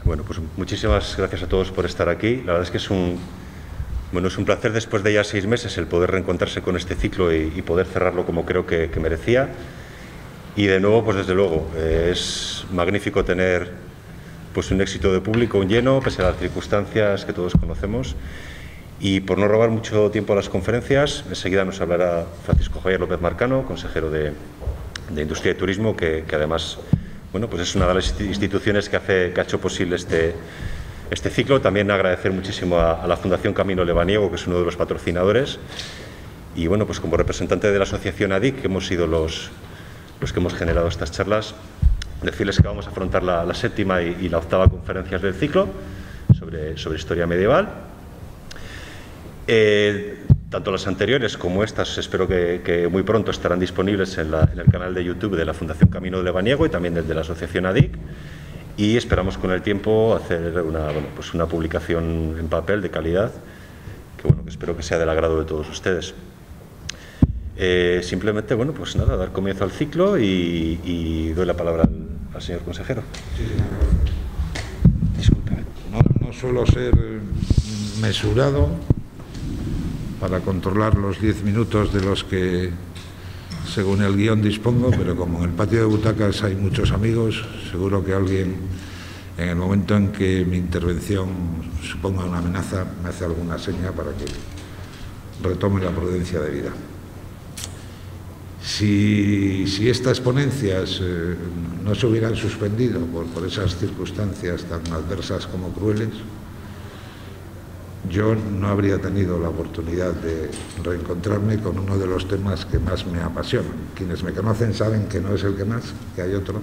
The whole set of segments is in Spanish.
Bueno, pues muchísimas gracias a todos por estar aquí. La verdad es que es un placer después de ya 6 meses el poder reencontrarse con este ciclo y poder cerrarlo como creo que merecía. Y de nuevo, pues desde luego, es magnífico tener pues un éxito de público, un lleno, pese a las circunstancias que todos conocemos. Y por no robar mucho tiempo a las conferencias, enseguida nos hablará Francisco Javier López Marcano, consejero de Industria y Turismo, que además pues es una de las instituciones que ha hecho posible este ciclo. También agradecer muchísimo a la Fundación Camino Lebaniego, que es uno de los patrocinadores. Y pues como representante de la asociación ADIC, que hemos sido los que hemos generado estas charlas, decirles que vamos a afrontar la 7ª y la 8ª conferencias del ciclo sobre historia medieval. Tanto las anteriores como estas espero que muy pronto estarán disponibles en el canal de YouTube de la Fundación Camino Lebaniego y también desde la asociación ADIC, y esperamos con el tiempo hacer una publicación en papel de calidad que espero que sea del agrado de todos ustedes. Simplemente, pues nada, dar comienzo al ciclo y doy la palabra al señor consejero. Disculpe. No suelo ser mesurado para controlar los 10 minutos de los que, según el guión, dispongo, pero como en el patio de butacas hay muchos amigos, seguro que alguien, en el momento en que mi intervención suponga una amenaza, me hace alguna seña para que retome la prudencia debida. Si estas ponencias no se hubieran suspendido por esas circunstancias tan adversas como crueles, yo no habría tenido la oportunidad de reencontrarme con uno de los temas que más me apasionan. Quienes me conocen saben que no es el que más, que hay otro,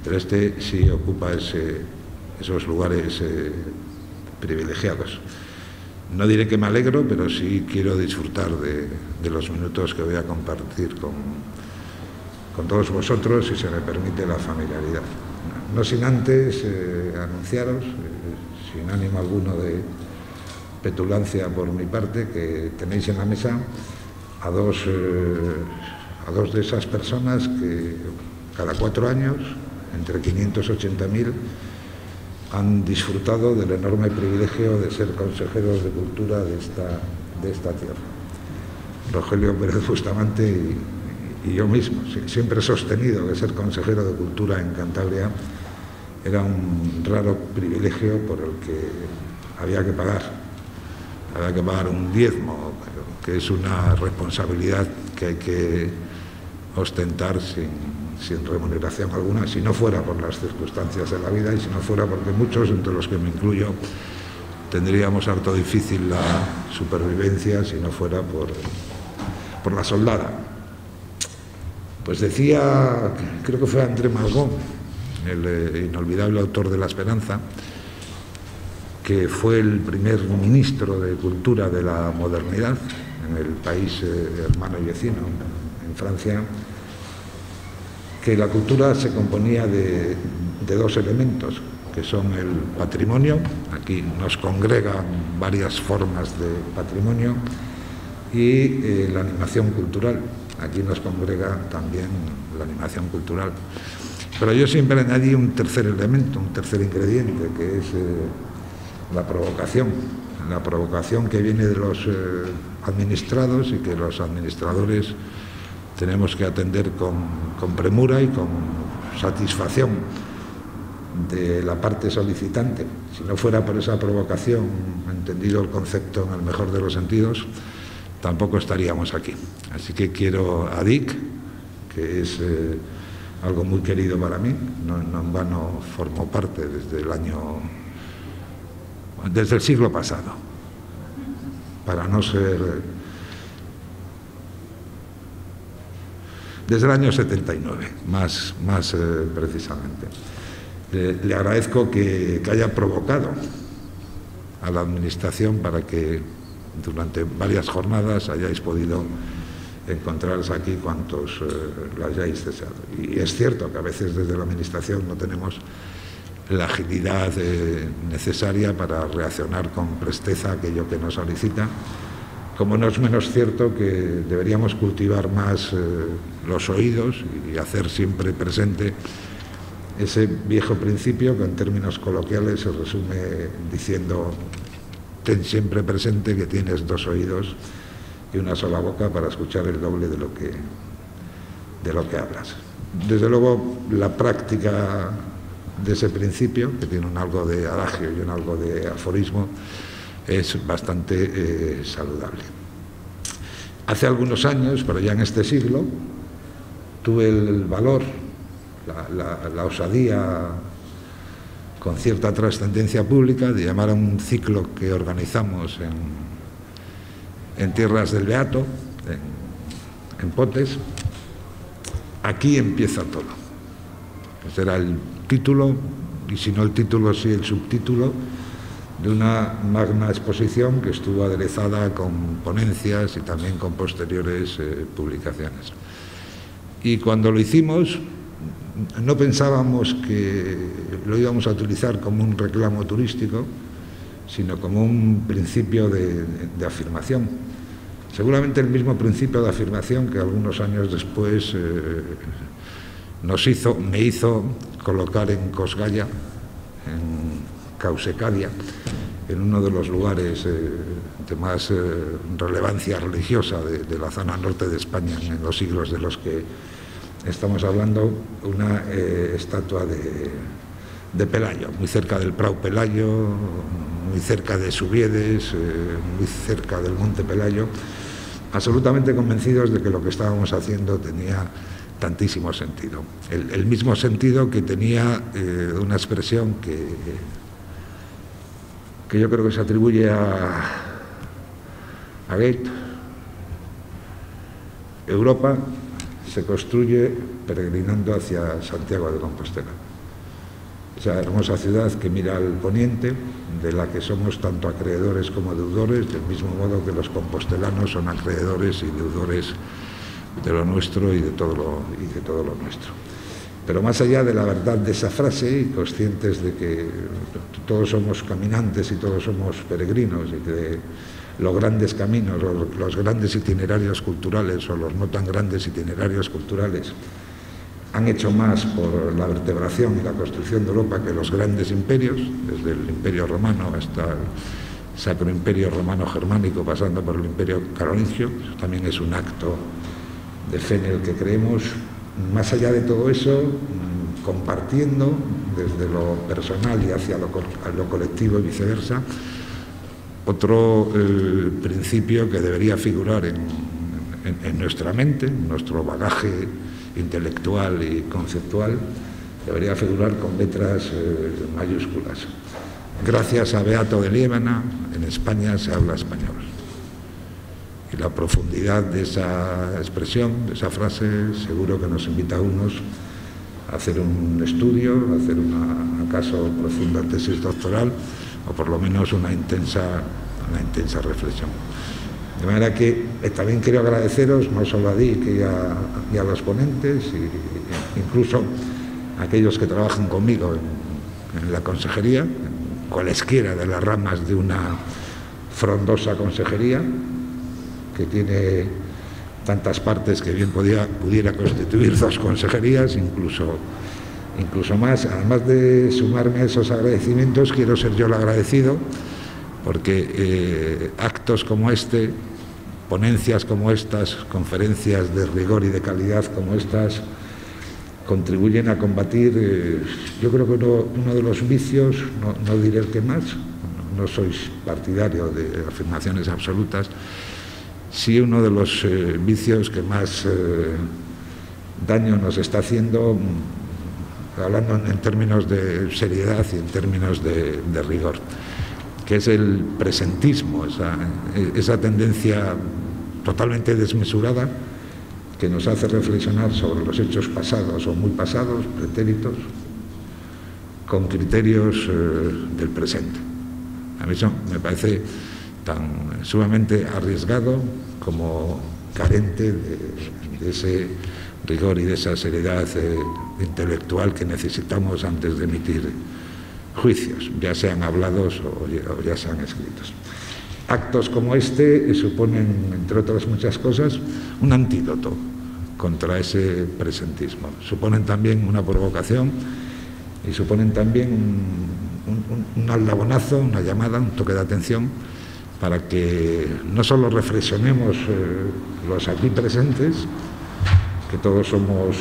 pero este sí ocupa esos lugares privilegiados. No diré que me alegro, pero sí quiero disfrutar de los minutos que voy a compartir con todos vosotros, si se me permite la familiaridad. No sin antes anunciaros, sin ánimo alguno de petulancia por mi parte, que tenéis en la mesa a dos de esas personas que cada 4 años, entre 580.000, han disfrutado del enorme privilegio de ser consejeros de cultura de esta tierra. Rogelio Pérez Bustamante y yo mismo. Siempre he sostenido que ser consejero de cultura en Cantabria era un raro privilegio por el que había que pagar un diezmo, que es una responsabilidad que hay que ostentar sin remuneración alguna, si no fuera por las circunstancias de la vida y si no fuera porque muchos, entre los que me incluyo, tendríamos harto difícil la supervivencia si no fuera por la soldada. Pues decía, creo que fue André Malraux, el inolvidable autor de La Esperanza, que fue el primer ministro de Cultura de la modernidad en el país hermano y vecino, en Francia, que la cultura se componía de 2 elementos, que son el patrimonio, aquí nos congregan varias formas de patrimonio, y la animación cultural, aquí nos congrega también la animación cultural. Pero yo siempre añadí un tercer elemento, un tercer ingrediente, que es la provocación que viene de los administrados y que los administradores tenemos que atender con premura y con satisfacción de la parte solicitante. Si no fuera por esa provocación, entendido el concepto en el mejor de los sentidos, tampoco estaríamos aquí. Así que quiero a DIC, que es algo muy querido para mí, no en vano formó parte desde el siglo pasado, para no ser... desde el año 79, más precisamente. Le agradezco que haya provocado a la Administración para que durante varias jornadas hayáis podido encontraros aquí cuantos lo hayáis deseado. Y es cierto que a veces desde la Administración no tenemos la agilidad necesaria para reaccionar con presteza a aquello que nos solicita, como no es menos cierto que deberíamos cultivar más los oídos y hacer siempre presente ese viejo principio que en términos coloquiales se resume diciendo: ten siempre presente que tienes 2 oídos y una sola boca para escuchar el doble de lo que hablas. Desde luego, la práctica de ese principio, que tiene un algo de adagio y un algo de aforismo, es bastante saludable. Hace algunos años, pero ya en este siglo, tuve el valor, la osadía, con cierta trascendencia pública, de llamar a un ciclo que organizamos en Tierras del Beato, en Potes: aquí empieza todo. Ese era el título, y si no el título, sí el subtítulo, de una magna exposición que estuvo aderezada con ponencias y también con posteriores publicaciones. Y cuando lo hicimos, no pensábamos que lo íbamos a utilizar como un reclamo turístico, sino como un principio de afirmación. Seguramente el mismo principio de afirmación que algunos años después me hizo colocar en Cosgaya, en Causecadia, en uno de los lugares de más relevancia religiosa de la zona norte de España en los siglos de los que estamos hablando, una estatua de Pelayo, muy cerca del Prau Pelayo, muy cerca de Subiedes, muy cerca del Monte Pelayo, absolutamente convencidos de que lo que estábamos haciendo tenía tantísimo sentido. El mismo sentido que tenía una expresión que yo creo que se atribuye a Goethe: Europa se construye peregrinando hacia Santiago de Compostela. Esa hermosa ciudad que mira al poniente, de la que somos tanto acreedores como deudores, del mismo modo que los compostelanos son acreedores y deudores de lo nuestro y de todo lo nuestro. Pero más allá de la verdad de esa frase, y conscientes de que todos somos caminantes y todos somos peregrinos, y que los grandes caminos, los grandes itinerarios culturales o los no tan grandes itinerarios culturales han hecho más por la vertebración y la construcción de Europa que los grandes imperios, desde el Imperio Romano hasta el Sacro Imperio Romano Germánico, pasando por el Imperio Carolingio. Eso también es un acto de fe en el que creemos. Más allá de todo eso, compartiendo desde lo personal y hacia lo colectivo y viceversa, otro principio que debería figurar en nuestra mente, en nuestro bagaje intelectual y conceptual, debería figurar con letras mayúsculas. Gracias a Beato de Liébana, en España se habla español. Y la profundidad de esa expresión, de esa frase, seguro que nos invita a unos a hacer un estudio, a hacer acaso profunda tesis doctoral, o por lo menos una intensa reflexión. De manera que también quiero agradeceros, no solo a Dick y a los ponentes, y incluso a aquellos que trabajan conmigo en la consejería, en cualesquiera de las ramas de una frondosa consejería, que tiene tantas partes que bien pudiera constituir 2 consejerías, incluso más. Además de sumarme a esos agradecimientos, quiero ser yo el agradecido, porque actos como este, ponencias como estas, conferencias de rigor y de calidad como estas, contribuyen a combatir, yo creo que uno de los vicios, no diré el que más, no soy partidario de afirmaciones absolutas, sí uno de los vicios que más daño nos está haciendo, hablando en términos de seriedad y en términos de rigor, que es el presentismo, esa tendencia totalmente desmesurada que nos hace reflexionar sobre los hechos pasados o muy pasados, pretéritos, con criterios del presente. A mí eso me parece tan sumamente arriesgado como carente de ese rigor y de esa seriedad intelectual que necesitamos antes de emitir juicios, ya sean hablados o ya sean escritos. Actos como este suponen, entre otras muchas cosas, un antídoto contra ese presentismo. Suponen también una provocación y suponen también un aldabonazo, una llamada, un toque de atención para que no solo reflexionemos los aquí presentes, que todos somos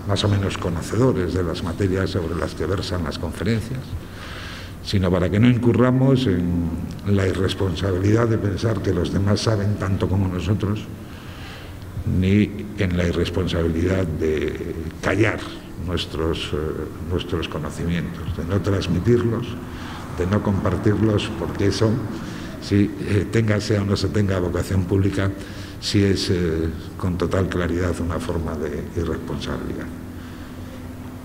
más o menos conocedores de las materias sobre las que versan las conferencias, sino para que no incurramos en la irresponsabilidad de pensar que los demás saben tanto como nosotros, ni en la irresponsabilidad de callar nuestros conocimientos, de no transmitirlos, de no compartirlos, porque eso, si sea o no se tenga vocación pública, sí es con total claridad una forma de irresponsabilidad.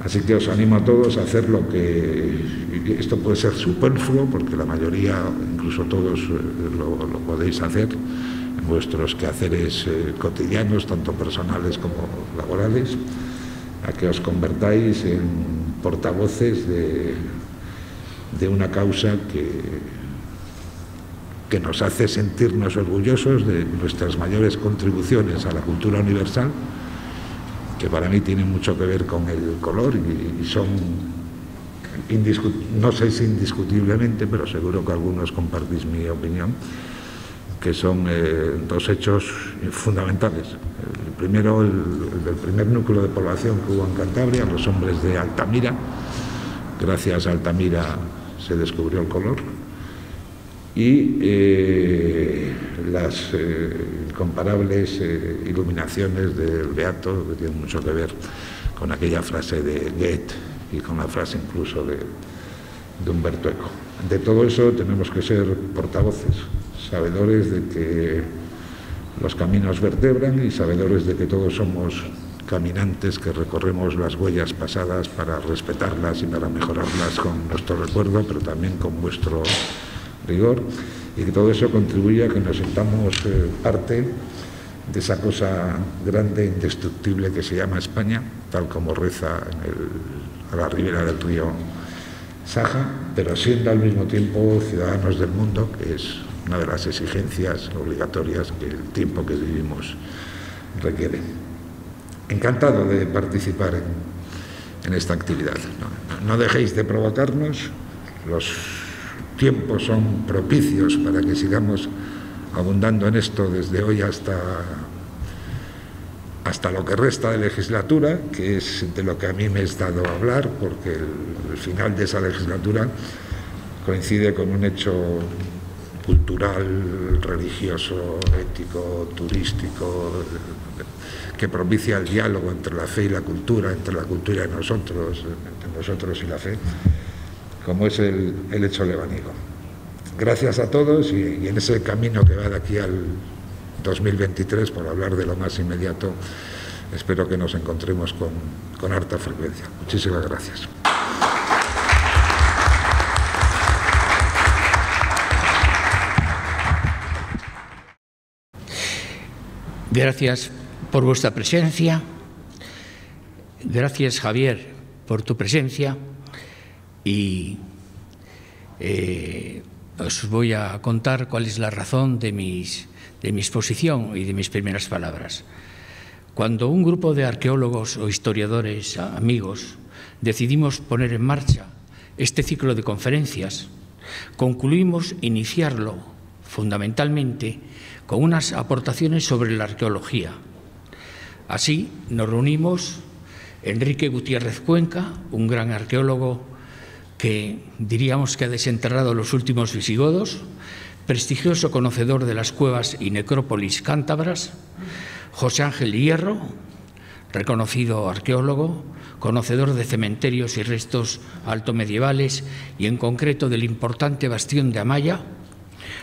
Así que os animo a todos a hacer lo que... Esto puede ser superfluo, porque la mayoría, incluso todos, lo podéis hacer en vuestros quehaceres cotidianos, tanto personales como laborales, a que os convertáis en portavoces de una causa que nos hace sentirnos orgullosos de nuestras mayores contribuciones a la cultura universal, que para mí tienen mucho que ver con el color y son, no sé si indiscutiblemente, pero seguro que algunos compartís mi opinión, que son dos hechos fundamentales. El primero, el del primer núcleo de población que hubo en Cantabria, los hombres de Altamira. Gracias a Altamira se descubrió el color. Y las incomparables iluminaciones del Beato, que tienen mucho que ver con aquella frase de Goethe y con la frase incluso de Humberto Eco. De todo eso tenemos que ser portavoces, sabedores de que los caminos vertebran y sabedores de que todos somos caminantes que recorremos las huellas pasadas para respetarlas y para mejorarlas con nuestro recuerdo, pero también con vuestro rigor, y que todo eso contribuye a que nos sintamos parte de esa cosa grande, indestructible que se llama España, tal como reza a la ribera del río Saja, pero siendo al mismo tiempo ciudadanos del mundo, que es una de las exigencias obligatorias que el tiempo que vivimos requiere. Encantado de participar en esta actividad. No dejéis de provocarnos, los tiempos son propicios para que sigamos abundando en esto desde hoy hasta lo que resta de legislatura, que es de lo que a mí me es dado hablar, porque el final de esa legislatura coincide con un hecho cultural, religioso, ético, turístico, que propicia el diálogo entre la fe y la cultura, entre la cultura y nosotros, entre nosotros y la fe, como es el hecho lebaniego. Gracias a todos y en ese camino que va de aquí al 2023, por hablar de lo más inmediato, espero que nos encontremos con harta frecuencia. Muchísimas gracias. Gracias por vuestra presencia. Gracias, Javier, por tu presencia. Y os voy a contar cuál es la razón de mi exposición y de mis primeras palabras. Cuando un grupo de arqueólogos o historiadores amigos decidimos poner en marcha este ciclo de conferencias, concluimos iniciarlo fundamentalmente con unas aportaciones sobre la arqueología. Así nos reunimos Enrique Gutiérrez Cuenca, un gran arqueólogo que diríamos que ha desenterrado los últimos visigodos, prestigioso conocedor de las cuevas y necrópolis cántabras; José Ángel Hierro, reconocido arqueólogo, conocedor de cementerios y restos altomedievales y en concreto del importante bastión de Amaya;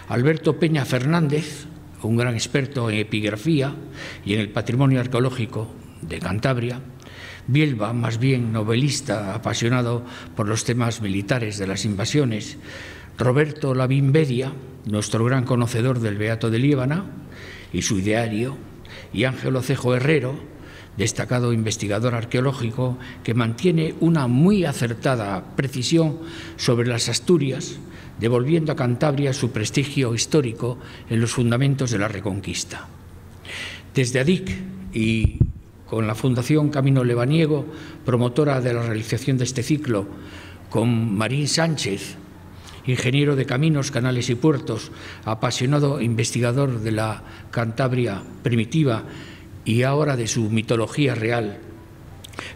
Alberto Peña Fernández, un gran experto en epigrafía y en el patrimonio arqueológico de Cantabria; Bielba, más bien novelista apasionado por los temas militares de las invasiones; Roberto Lavín Bedia, nuestro gran conocedor del Beato de Líbana y su ideario; y Ángel Ocejo Herrero, destacado investigador arqueológico que mantiene una muy acertada precisión sobre las Asturias, devolviendo a Cantabria su prestigio histórico en los fundamentos de la Reconquista. Desde ADIC y con la Fundación Camino Lebaniego, promotora de la realización de este ciclo, con Marín Sánchez, ingeniero de caminos, canales y puertos, apasionado investigador de la Cantabria primitiva y ahora de su mitología real.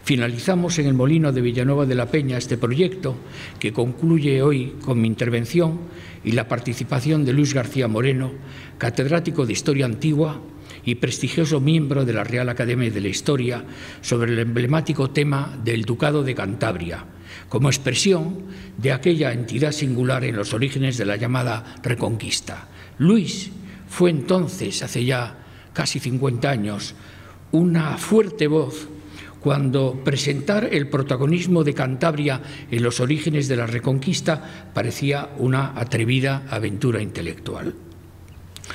Finalizamos en el Molino de Villanueva de la Peña este proyecto, que concluye hoy con mi intervención y la participación de Luis García Moreno, catedrático de Historia Antigua y prestigioso miembro de la Real Academia de la Historia, sobre el emblemático tema del Ducado de Cantabria, como expresión de aquella entidad singular en los orígenes de la llamada Reconquista. Luis fue entonces, hace ya casi 50 años, una fuerte voz cuando presentar el protagonismo de Cantabria en los orígenes de la Reconquista parecía una atrevida aventura intelectual.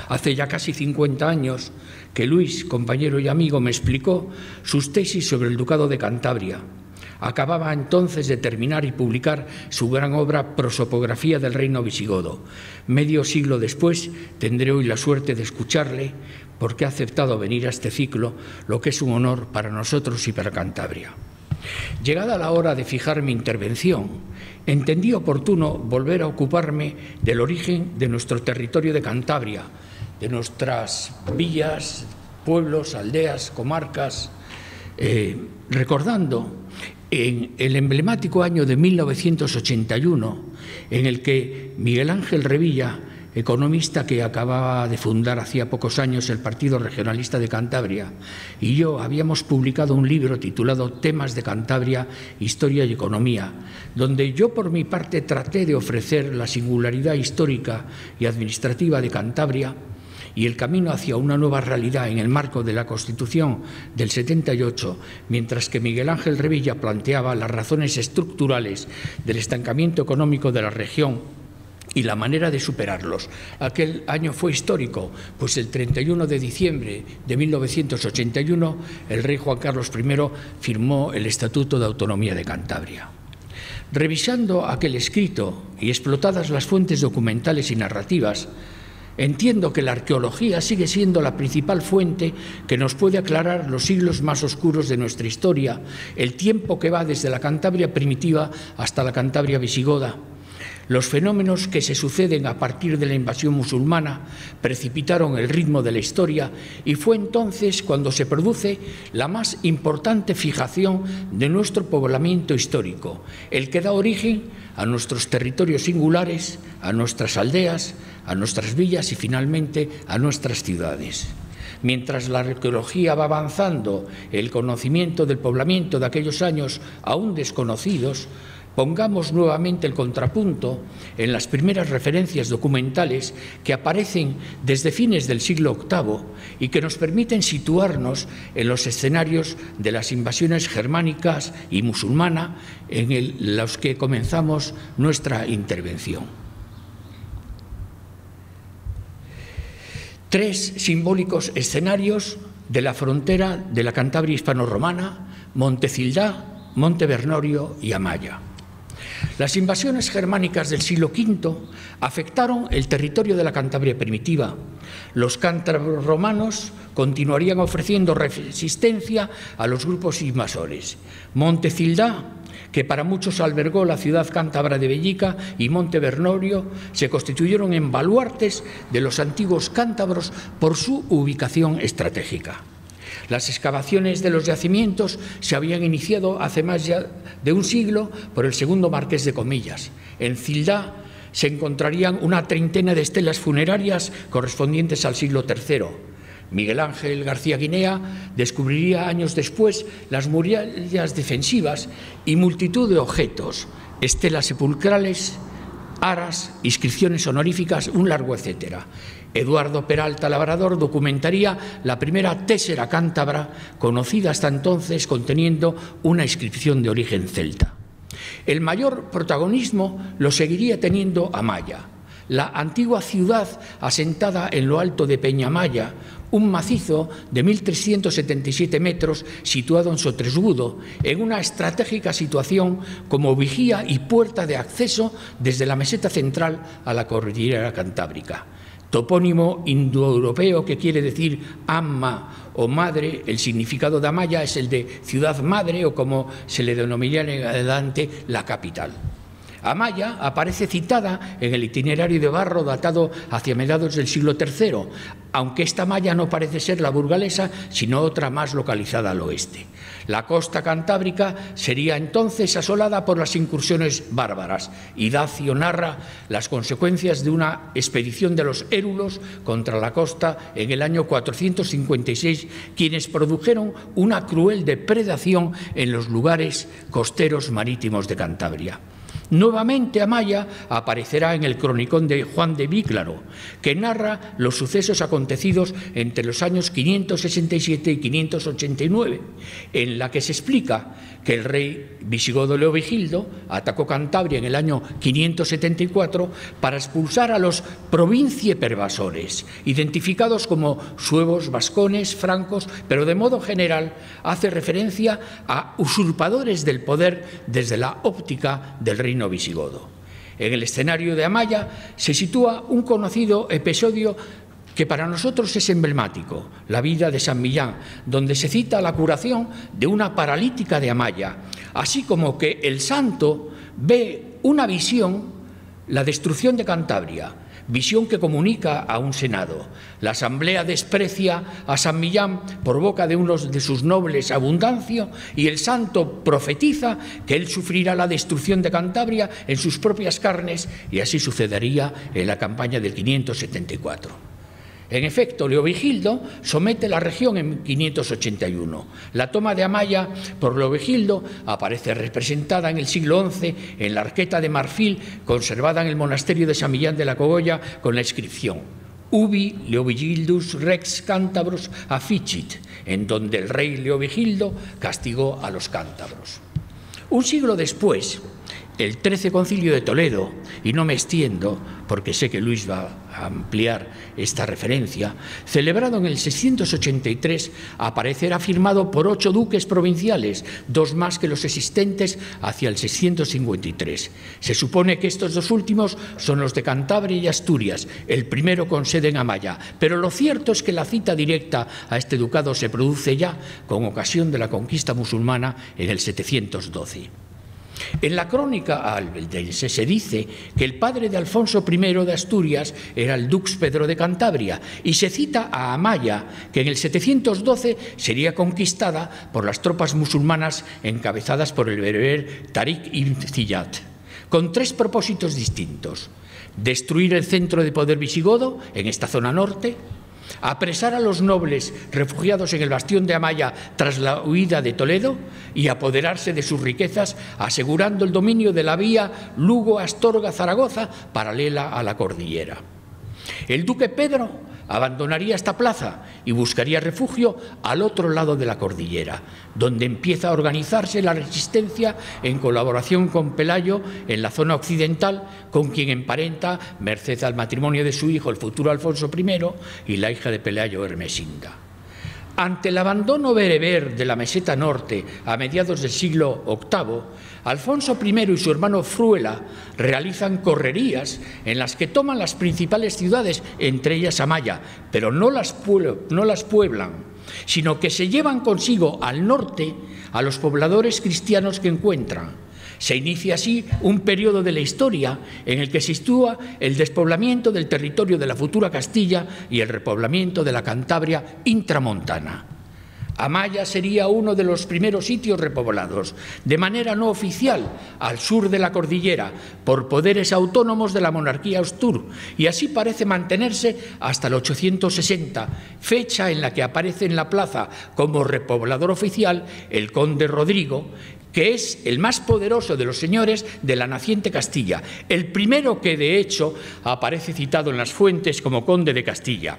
Hace ya casi 50 años que Luis, compañero y amigo, me explicó sus tesis sobre el Ducado de Cantabria. Acababa entonces de terminar y publicar su gran obra Prosopografía del Reino Visigodo. Medio siglo después tendré hoy la suerte de escucharle, porque ha aceptado venir a este ciclo, lo que es un honor para nosotros y para Cantabria. Llegada la hora de fijar mi intervención, entendí oportuno volver a ocuparme del origen de nuestro territorio de Cantabria, de nuestras villas, pueblos, aldeas, comarcas, recordando en el emblemático año de 1981, en el que Miguel Ángel Revilla, economista que acababa de fundar hacía pocos años el Partido Regionalista de Cantabria, y yo habíamos publicado un libro titulado Temas de Cantabria, Historia y Economía, donde yo por mi parte traté de ofrecer la singularidad histórica y administrativa de Cantabria y el camino hacia una nueva realidad en el marco de la Constitución del 78, mientras que Miguel Ángel Revilla planteaba las razones estructurales del estancamiento económico de la región y la manera de superarlos. Aquel año fue histórico, pues el 31 de diciembre de 1981 el rey Juan Carlos I firmó el Estatuto de Autonomía de Cantabria. Revisando aquel escrito y explotadas las fuentes documentales y narrativas, entiendo que la arqueología sigue siendo la principal fuente que nos puede aclarar los siglos más oscuros de nuestra historia, el tiempo que va desde la Cantabria primitiva hasta la Cantabria visigoda. Los fenómenos que se suceden a partir de la invasión musulmana precipitaron el ritmo de la historia y fue entonces cuando se produce la más importante fijación de nuestro poblamiento histórico, el que da origen a nuestros territorios singulares, a nuestras aldeas, a nuestras villas y finalmente a nuestras ciudades. Mientras la arqueología va avanzando, el conocimiento del poblamiento de aquellos años aún desconocidos, pongamos nuevamente el contrapunto en las primeras referencias documentales que aparecen desde fines del siglo VIII y que nos permiten situarnos en los escenarios de las invasiones germánicas y musulmana en los que comenzamos nuestra intervención. Tres simbólicos escenarios de la frontera de la Cantabria hispano-romana: Montecildá, Monte Bernorio y Amaya. Las invasiones germánicas del siglo V afectaron el territorio de la Cantabria primitiva. Los cántabros romanos continuarían ofreciendo resistencia a los grupos invasores. Montecildá, que para muchos albergó la ciudad cántabra de Bellica, y Monte Bernorio se constituyeron en baluartes de los antiguos cántabros por su ubicación estratégica. Las excavaciones de los yacimientos se habían iniciado hace más ya de un siglo por el segundo marqués de Comillas. En Cildá se encontrarían una treintena de estelas funerarias correspondientes al siglo III. Miguel Ángel García Guinea descubriría años después las murallas defensivas y multitud de objetos, estelas sepulcrales, aras, inscripciones honoríficas, un largo etcétera. Eduardo Peralta Labrador documentaría la primera tésera cántabra conocida hasta entonces, conteniendo una inscripción de origen celta. El mayor protagonismo lo seguiría teniendo Amaya, la antigua ciudad asentada en lo alto de Peñamaya, un macizo de 1.377 metros situado en Sotresgudo, en una estratégica situación como vigía y puerta de acceso desde la meseta central a la cordillera cantábrica. topónimo indoeuropeo que quiere decir ama o madre. El significado de Amaya es el de ciudad madre, o como se le denominaría en adelante, la capital. Amaya aparece citada en el itinerario de Barro datado hacia mediados del siglo III, aunque esta Amaya no parece ser la burgalesa, sino otra más localizada al oeste. La costa cantábrica sería entonces asolada por las incursiones bárbaras, y Dacio narra las consecuencias de una expedición de los érulos contra la costa en el año 456, quienes produjeron una cruel depredación en los lugares costeros marítimos de Cantabria. Nuevamente Amaya aparecerá en el cronicón de Juan de Víclaro, que narra los sucesos acontecidos entre los años 567 y 589, en la que se explica que el rey visigodo Leovigildo atacó Cantabria en el año 574 para expulsar a los provinciepervasores, identificados como suevos, vascones, francos, pero de modo general hace referencia a usurpadores del poder desde la óptica del reino visigodo. En el escenario de Amaya se sitúa un conocido episodio que para nosotros es emblemático, la vida de San Millán, donde se cita la curación de una paralítica de Amaya, así como que el santo ve una visión, la destrucción de Cantabria, visión que comunica a un senado. La asamblea desprecia a San Millán por boca de uno de sus nobles, Abundancio, y el santo profetiza que él sufrirá la destrucción de Cantabria en sus propias carnes, y así sucedería en la campaña del 574. En efecto, Leovigildo somete la región en 581. La toma de Amaya por Leovigildo aparece representada en el siglo XI en la arqueta de marfil conservada en el monasterio de San Millán de la Cogolla con la inscripción Ubi Leovigildus Rex Cántabros afficit, en donde el rey Leovigildo castigó a los cántabros. Un siglo después, el 13 Concilio de Toledo, y no me extiendo porque sé que Luis va a ampliar esta referencia, celebrado en el 683, aparecerá firmado por 8 duques provinciales, 2 más que los existentes hacia el 653. Se supone que estos 2 últimos son los de Cantabria y Asturias, el primero con sede en Amaya, pero lo cierto es que la cita directa a este ducado se produce ya con ocasión de la conquista musulmana en el 712. En la crónica albeldense se dice que el padre de Alfonso I de Asturias era el dux Pedro de Cantabria, y se cita a Amaya, que en el 712 sería conquistada por las tropas musulmanas encabezadas por el bereber Tariq ibn Ziyad, con 3 propósitos distintos: destruir el centro de poder visigodo en esta zona norte, apresar a los nobles refugiados en el bastión de Amaya tras la huida de Toledo y apoderarse de sus riquezas, asegurando el dominio de la vía Lugo-Astorga-Zaragoza paralela a la cordillera. El duque Pedro abandonaría esta plaza y buscaría refugio al otro lado de la cordillera, donde empieza a organizarse la resistencia en colaboración con Pelayo en la zona occidental, con quien emparenta merced al matrimonio de su hijo, el futuro Alfonso I, y la hija de Pelayo, Hermesinda. Ante el abandono bereber de la meseta norte a mediados del siglo VIII, Alfonso I y su hermano Fruela realizan correrías en las que toman las principales ciudades, entre ellas Amaya, pero no las pueblan, sino que se llevan consigo al norte a los pobladores cristianos que encuentran. Se inicia así un periodo de la historia en el que se sitúa el despoblamiento del territorio de la futura Castilla y el repoblamiento de la Cantabria intramontana. Amaya sería uno de los primeros sitios repoblados, de manera no oficial, al sur de la cordillera, por poderes autónomos de la monarquía Astur, y así parece mantenerse hasta el 860, fecha en la que aparece en la plaza como repoblador oficial el conde Rodrigo, que es el más poderoso de los señores de la naciente Castilla, el primero que de hecho aparece citado en las fuentes como conde de Castilla.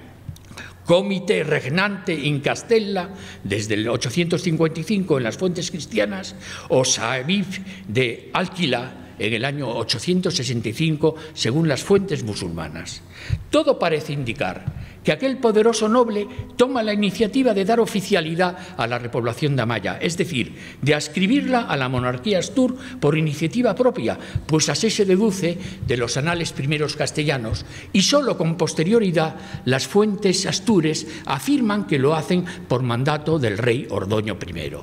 Comite regnante in Castella desde el 855 en las fuentes cristianas, o Saevif de Alquila en el año 865, según las fuentes musulmanas. Todo parece indicar que aquel poderoso noble toma la iniciativa de dar oficialidad a la repoblación de Amaya, es decir, de adscribirla a la monarquía astur por iniciativa propia, pues así se deduce de los anales primeros castellanos, y solo con posterioridad las fuentes astures afirman que lo hacen por mandato del rey Ordoño I.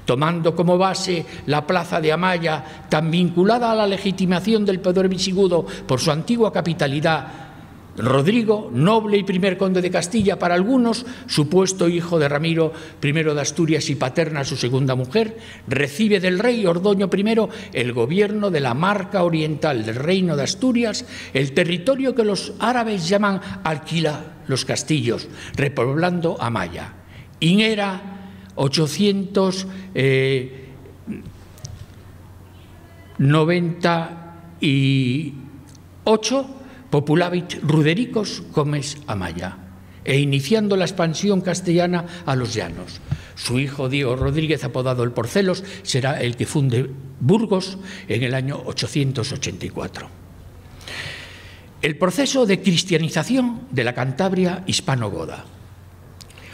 Tomando como base la plaza de Amaya, tan vinculada a la legitimación del poder visigodo por su antigua capitalidad, Rodrigo, noble y primer conde de Castilla para algunos, supuesto hijo de Ramiro I de Asturias y paterna a su segunda mujer, recibe del rey Ordoño I el gobierno de la marca oriental del reino de Asturias, el territorio que los árabes llaman Alquila, los castillos, repoblando Amaya. In era 898, populavit Rudericos comes Amaya, e iniciando la expansión castellana a los llanos. Su hijo Diego Rodríguez, apodado el Porcelos, será el que funde Burgos en el año 884. El proceso de cristianización de la Cantabria hispano-goda.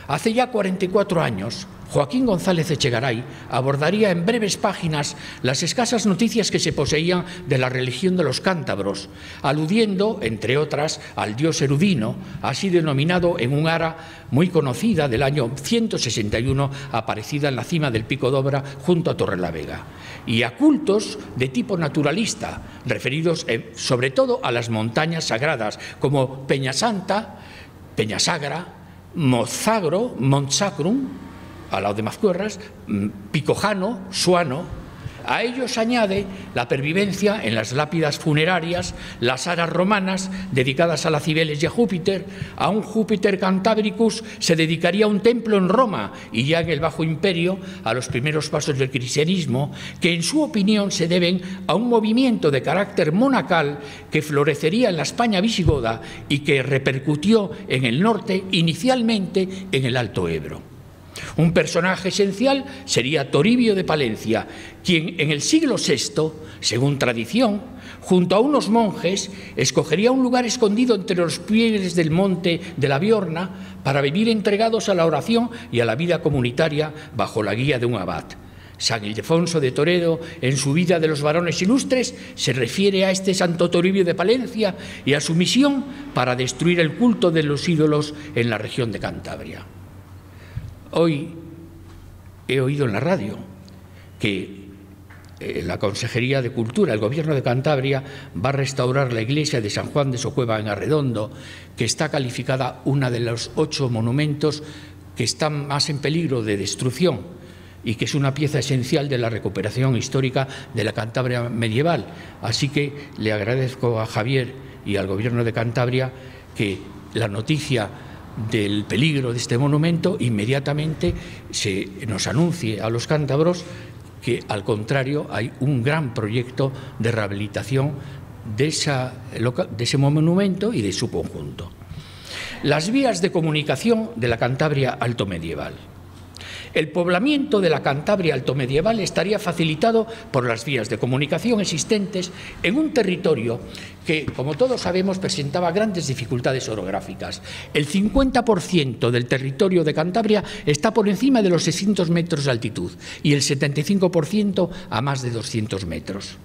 Hace ya 44 años, Joaquín González Echegaray abordaría en breves páginas las escasas noticias que se poseían de la religión de los cántabros, aludiendo, entre otras, al dios Erudino, así denominado en un ara muy conocida del año 161, aparecida en la cima del Pico d'Obra junto a Torrelavega, y a cultos de tipo naturalista, referidos sobre todo a las montañas sagradas, como Peñasanta, Peñasagra, Mozagro, Montsacrum, al lado de Mazcuerras, Picojano, Suano. A ellos añade la pervivencia en las lápidas funerarias, las aras romanas dedicadas a las Cibeles y a Júpiter. A un Júpiter Cantabricus se dedicaría un templo en Roma, y ya en el Bajo Imperio, a los primeros pasos del cristianismo, que en su opinión se deben a un movimiento de carácter monacal que florecería en la España visigoda y que repercutió en el norte, inicialmente en el Alto Ebro. Un personaje esencial sería Toribio de Palencia, quien en el siglo VI, según tradición, junto a unos monjes, escogería un lugar escondido entre los pliegues del monte de la Biorna para vivir entregados a la oración y a la vida comunitaria bajo la guía de un abad. San Ildefonso de Toledo, en su Vida de los varones ilustres, se refiere a este santo Toribio de Palencia y a su misión para destruir el culto de los ídolos en la región de Cantabria. Hoy he oído en la radio que la Consejería de Cultura, el Gobierno de Cantabria, va a restaurar la iglesia de San Juan de Socueva en Arredondo, que está calificada una de los 8 monumentos que están más en peligro de destrucción y que es una pieza esencial de la recuperación histórica de la Cantabria medieval. Así que le agradezco a Javier y al Gobierno de Cantabria que la noticia del peligro de este monumento inmediatamente se nos anuncie a los cántabros que, al contrario, hay un gran proyecto de rehabilitación de ese monumento y de su conjunto. Las vías de comunicación de la Cantabria altomedieval. El poblamiento de la Cantabria altomedieval estaría facilitado por las vías de comunicación existentes en un territorio que, como todos sabemos, presentaba grandes dificultades orográficas. El 50% del territorio de Cantabria está por encima de los 600 metros de altitud y el 75% a más de 200 metros.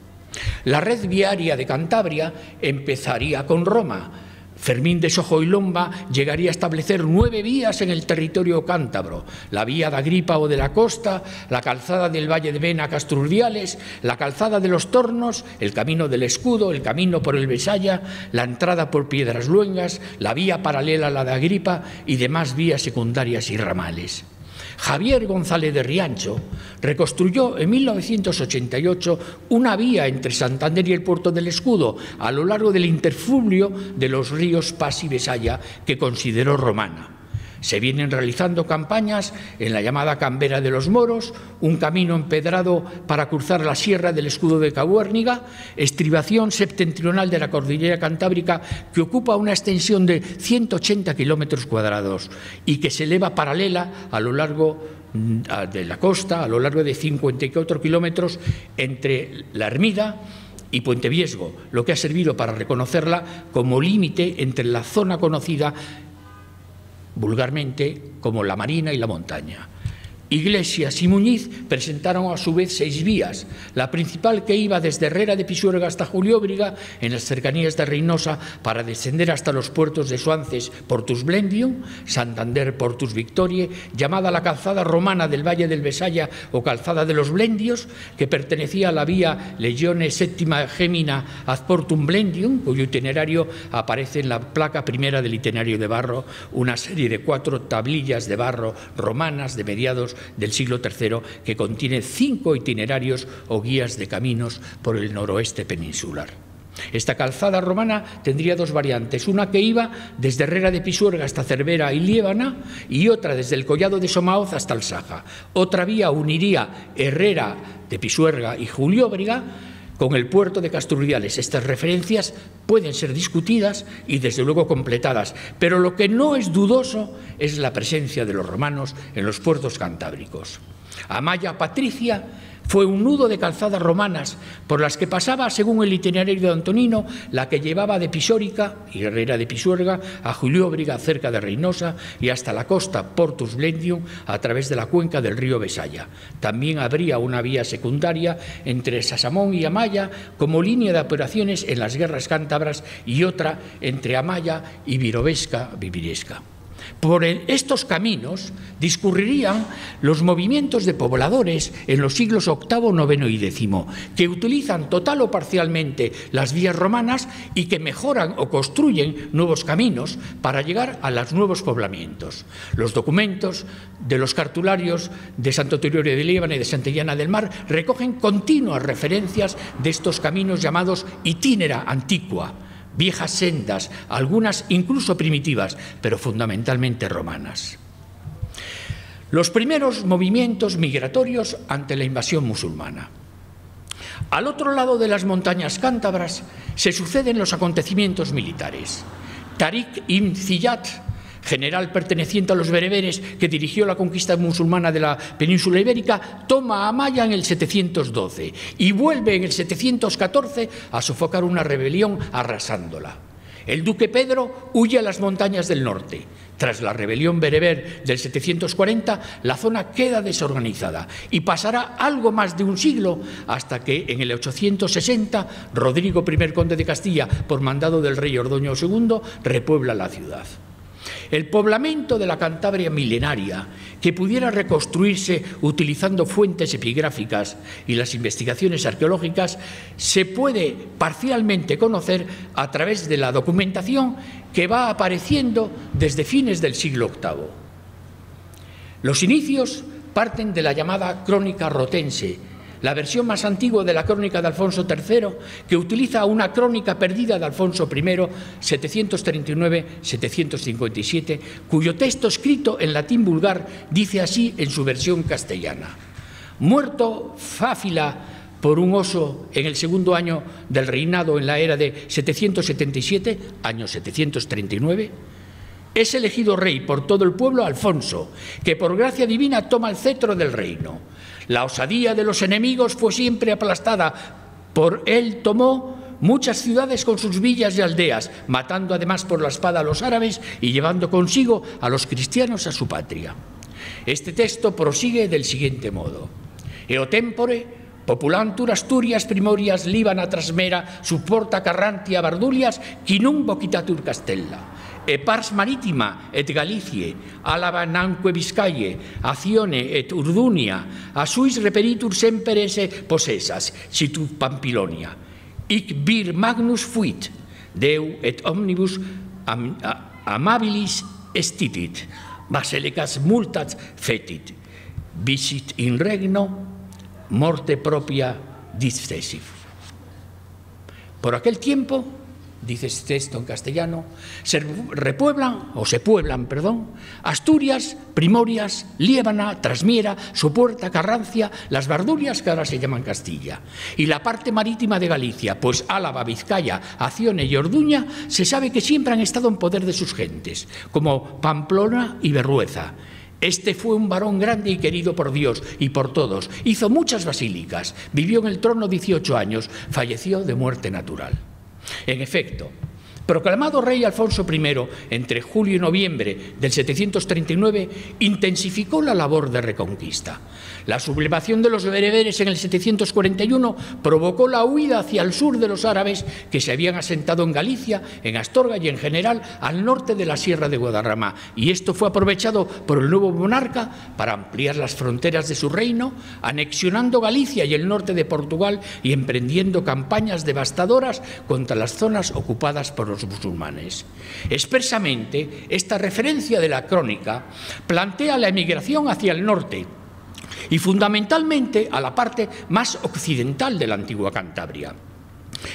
La red viaria de Cantabria empezaría con Roma. Fermín de Sojo y Lomba llegaría a establecer 9 vías en el territorio cántabro: la vía de Agripa o de la Costa, la calzada del Valle de Vena a Castrurdiales, la calzada de los Tornos, el camino del Escudo, el camino por el Besaya, la entrada por Piedras Luengas, la vía paralela a la de Agripa y demás vías secundarias y ramales. Javier González de Riancho reconstruyó en 1988 una vía entre Santander y el puerto del Escudo a lo largo del interfluvio de los ríos Pas y Besaya, que consideró romana. Se vienen realizando campañas en la llamada Cambera de los Moros, un camino empedrado para cruzar la Sierra del Escudo de Cabuérniga, estribación septentrional de la cordillera cantábrica que ocupa una extensión de 180 kilómetros cuadrados y que se eleva paralela a lo largo de la costa, a lo largo de 54 kilómetros entre La Hermida y Puente Viesgo, lo que ha servido para reconocerla como límite entre la zona conocida vulgarmente como la Marina y la montaña. Iglesias y Muñiz presentaron a su vez 6 vías, la principal que iba desde Herrera de Pisuerga hasta Julióbriga, en las cercanías de Reynosa, para descender hasta los puertos de Suances, Portus Blendium, Santander, Portus Victoriae, llamada la calzada romana del Valle del Besaya o calzada de los Blendios, que pertenecía a la vía Legione Septima Gemina ad Portum Blendium, cuyo itinerario aparece en la placa primera del itinerario de Barro, una serie de 4 tablillas de barro romanas de mediados del siglo III que contiene 5 itinerarios o guías de caminos por el noroeste peninsular. Esta calzada romana tendría 2 variantes, una que iba desde Herrera de Pisuerga hasta Cervera y Liébana y otra desde el Collado de Somaoz hasta el Saja. Otra vía uniría Herrera de Pisuerga y Julióbriga con el puerto de Casturriales. Estas referencias pueden ser discutidas y desde luego completadas, pero lo que no es dudoso es la presencia de los romanos en los puertos cantábricos. Amaya Patricia fue un nudo de calzadas romanas por las que pasaba, según el itinerario de Antonino, la que llevaba de Pisórica y Herrera de Pisuerga a Julióbriga, cerca de Reynosa, y hasta la costa Portus Blendium a través de la cuenca del río Besaya. También habría una vía secundaria entre Sasamón y Amaya como línea de operaciones en las guerras cántabras y otra entre Amaya y Viviresca. Por estos caminos discurrirían los movimientos de pobladores en los siglos VIII, IX y X, que utilizan total o parcialmente las vías romanas y que mejoran o construyen nuevos caminos para llegar a los nuevos poblamientos. Los documentos de los cartularios de Santo Toribio de Liébana y de Santillana del Mar recogen continuas referencias de estos caminos llamados itinera antiqua, viejas sendas, algunas incluso primitivas, pero fundamentalmente romanas. Los primeros movimientos migratorios ante la invasión musulmana. Al otro lado de las montañas cántabras se suceden los acontecimientos militares. Tariq ibn Ziyad, general perteneciente a los bereberes que dirigió la conquista musulmana de la península ibérica, toma a Amaya en el 712 y vuelve en el 714 a sofocar una rebelión arrasándola. El duque Pedro huye a las montañas del norte. Tras la rebelión bereber del 740, la zona queda desorganizada y pasará algo más de un siglo hasta que en el 860 Rodrigo I, conde de Castilla, por mandado del rey Ordoño II, repuebla la ciudad. El poblamiento de la Cantabria milenaria, que pudiera reconstruirse utilizando fuentes epigráficas y las investigaciones arqueológicas, se puede parcialmente conocer a través de la documentación que va apareciendo desde fines del siglo VIII. Los inicios parten de la llamada Crónica Rotense, la versión más antigua de la crónica de Alfonso III, que utiliza una crónica perdida de Alfonso I, 739-757, cuyo texto escrito en latín vulgar dice así en su versión castellana: muerto Fáfila por un oso en el segundo año del reinado en la era de 777, año 739, es elegido rey por todo el pueblo Alfonso, que por gracia divina toma el cetro del reino. La osadía de los enemigos fue siempre aplastada. Por él tomó muchas ciudades con sus villas y aldeas, matando además por la espada a los árabes y llevando consigo a los cristianos a su patria. Este texto prosigue del siguiente modo: Eo tempore, populantur Asturias primorias Líbana trasmera, supporta Carrantia Bardulias, quinum vocitatur Castella. E pars maritima et Galicie, Álava nanque Vizcaie, Acione et Urdunia, a suis reperitur semper esse possessas, situd Pampilonia. Hic vir magnus fuit, Deu et omnibus amabilis estitit, baselicas multat fetit, visit in regno, morte propia discesif. Por aquel tiempo, dice este texto en castellano, se pueblan Asturias, Primorias, Liébana, Trasmiera, Sopuerta, Carrancia, las Bardulias, que ahora se llaman Castilla, y la parte marítima de Galicia, pues Álava, Vizcaya, Acione y Orduña, se sabe que siempre han estado en poder de sus gentes, como Pamplona y Berrueza, Este fue un varón grande y querido por Dios y por todos. Hizo muchas basílicas, vivió en el trono 18 años, falleció de muerte natural. En efecto, proclamado rey Alfonso I entre julio y noviembre del 739, intensificó la labor de reconquista. La sublevación de los bereberes en el 741 provocó la huida hacia el sur de los árabes que se habían asentado en Galicia, en Astorga y en general al norte de la Sierra de Guadarrama, y esto fue aprovechado por el nuevo monarca para ampliar las fronteras de su reino, anexionando Galicia y el norte de Portugal y emprendiendo campañas devastadoras contra las zonas ocupadas por los musulmanes. Expresamente, esta referencia de la crónica plantea la emigración hacia el norte y fundamentalmente a la parte más occidental de la antigua Cantabria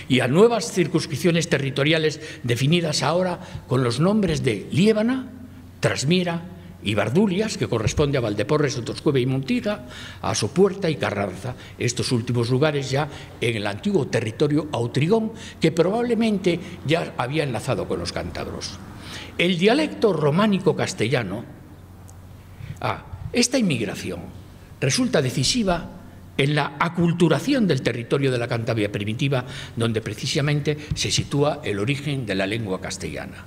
y a nuevas circunscripciones territoriales definidas ahora con los nombres de Liébana, Trasmiera y Bardulias, que corresponde a Valdeporres, Otoscueve y Montiga, a Sopuerta y Carranza, estos últimos lugares ya en el antiguo territorio autrigón que probablemente ya había enlazado con los cántabros. El dialecto románico castellano, esta inmigración resulta decisiva en la aculturación del territorio de la Cantabria primitiva, donde precisamente se sitúa el origen de la lengua castellana.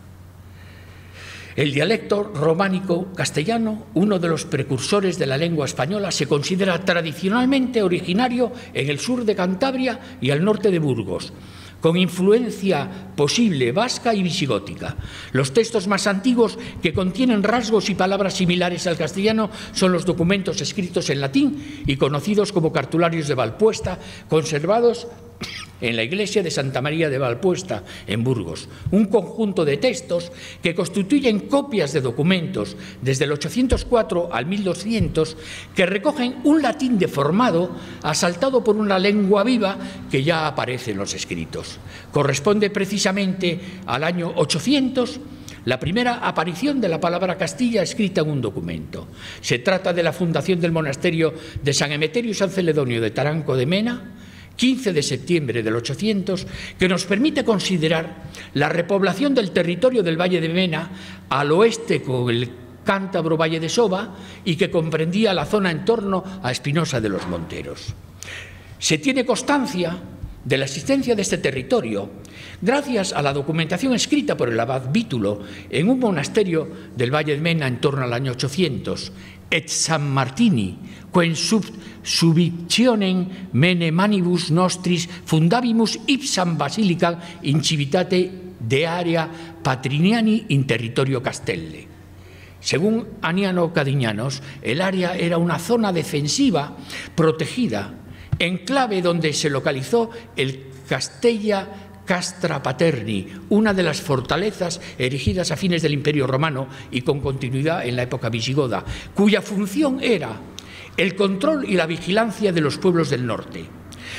El dialecto románico castellano, uno de los precursores de la lengua española, se considera tradicionalmente originario en el sur de Cantabria y al norte de Burgos, con influencia posible vasca y visigótica. Los textos más antiguos que contienen rasgos y palabras similares al castellano son los documentos escritos en latín y conocidos como cartularios de Valpuesta, conservados en la iglesia de Santa María de Valpuesta, en Burgos, un conjunto de textos que constituyen copias de documentos desde el 804 al 1200 que recogen un latín deformado, asaltado por una lengua viva que ya aparece en los escritos. Corresponde precisamente al año 800 la primera aparición de la palabra Castilla escrita en un documento. Se trata de la fundación del monasterio de San Emeterio y San Celedonio de Taranco de Mena, 15 de septiembre del 800, que nos permite considerar la repoblación del territorio del Valle de Mena al oeste con el cántabro Valle de Soba y que comprendía la zona en torno a Espinosa de los Monteros. Se tiene constancia de la existencia de este territorio gracias a la documentación escrita por el abad Vítulo en un monasterio del Valle de Mena en torno al año 800, et San Martini, quem subictionem mene manibus nostris fundabimus ipsam basilica in civitate de area patriniani in territorio Castelle. Según Aniano Cadiñanos, el área era una zona defensiva protegida, enclave donde se localizó el Castella Castra Paterni, una de las fortalezas erigidas a fines del Imperio Romano y con continuidad en la época visigoda, cuya función era el control y la vigilancia de los pueblos del norte.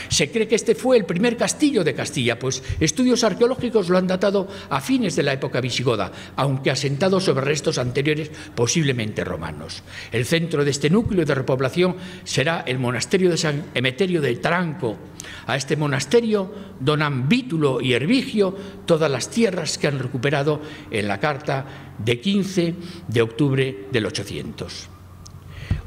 Se cree que este fue el primer castillo de Castilla, pues estudios arqueológicos lo han datado a fines de la época visigoda, aunque asentado sobre restos anteriores posiblemente romanos. El centro de este núcleo de repoblación será el monasterio de San Emeterio de Taranco. A este monasterio donan Vítulo y Hervigio todas las tierras que han recuperado en la carta de 15 de octubre del 800.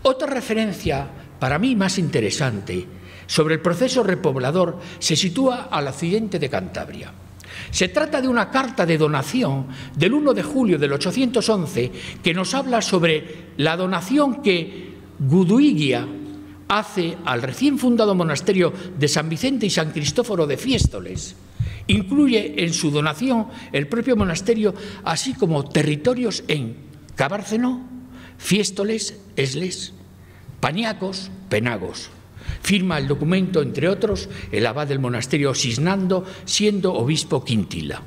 Otra referencia, para mí más interesante, sobre el proceso repoblador se sitúa al occidente de Cantabria. Se trata de una carta de donación del 1 de julio del 811 que nos habla sobre la donación que Guduigia hace al recién fundado monasterio de San Vicente y San Cristóforo de Fiéstoles. Incluye en su donación el propio monasterio, así como territorios en Cabárceno, Fiéstoles, Esles, Paniacos, Penagos. Firma el documento, entre otros, el abad del monasterio Sisnando, siendo obispo Quintila.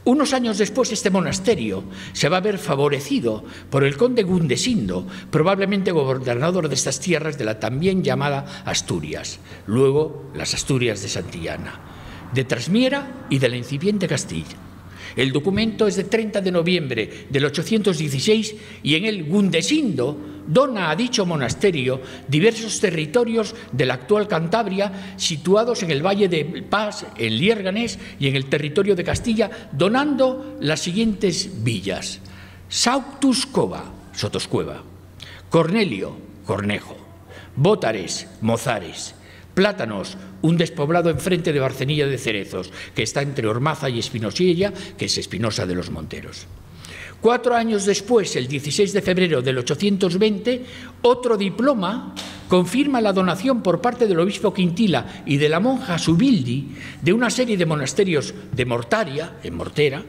Unos años después, este monasterio se va a ver favorecido por el conde Gundesindo, probablemente gobernador de estas tierras de la también llamada Asturias, luego las Asturias de Santillana, de Trasmiera y de la incipiente Castilla. El documento es de 30 de noviembre del 816 y en él Gundesindo dona a dicho monasterio diversos territorios de la actual Cantabria situados en el Valle de Pas, en Liérganes y en el territorio de Castilla, donando las siguientes villas: Sauctus Cova, Sotoscueva; Cornelio, Cornejo; Bótares, Mozares; Plátanos, un despoblado enfrente de Barcenilla de Cerezos, que está entre Ormaza y Espinosilla, que es Espinosa de los Monteros. 4 años después, el 16 de febrero del 820, otro diploma confirma la donación por parte del obispo Quintila y de la monja Subildi de una serie de monasterios de Mortaria, en Mortera,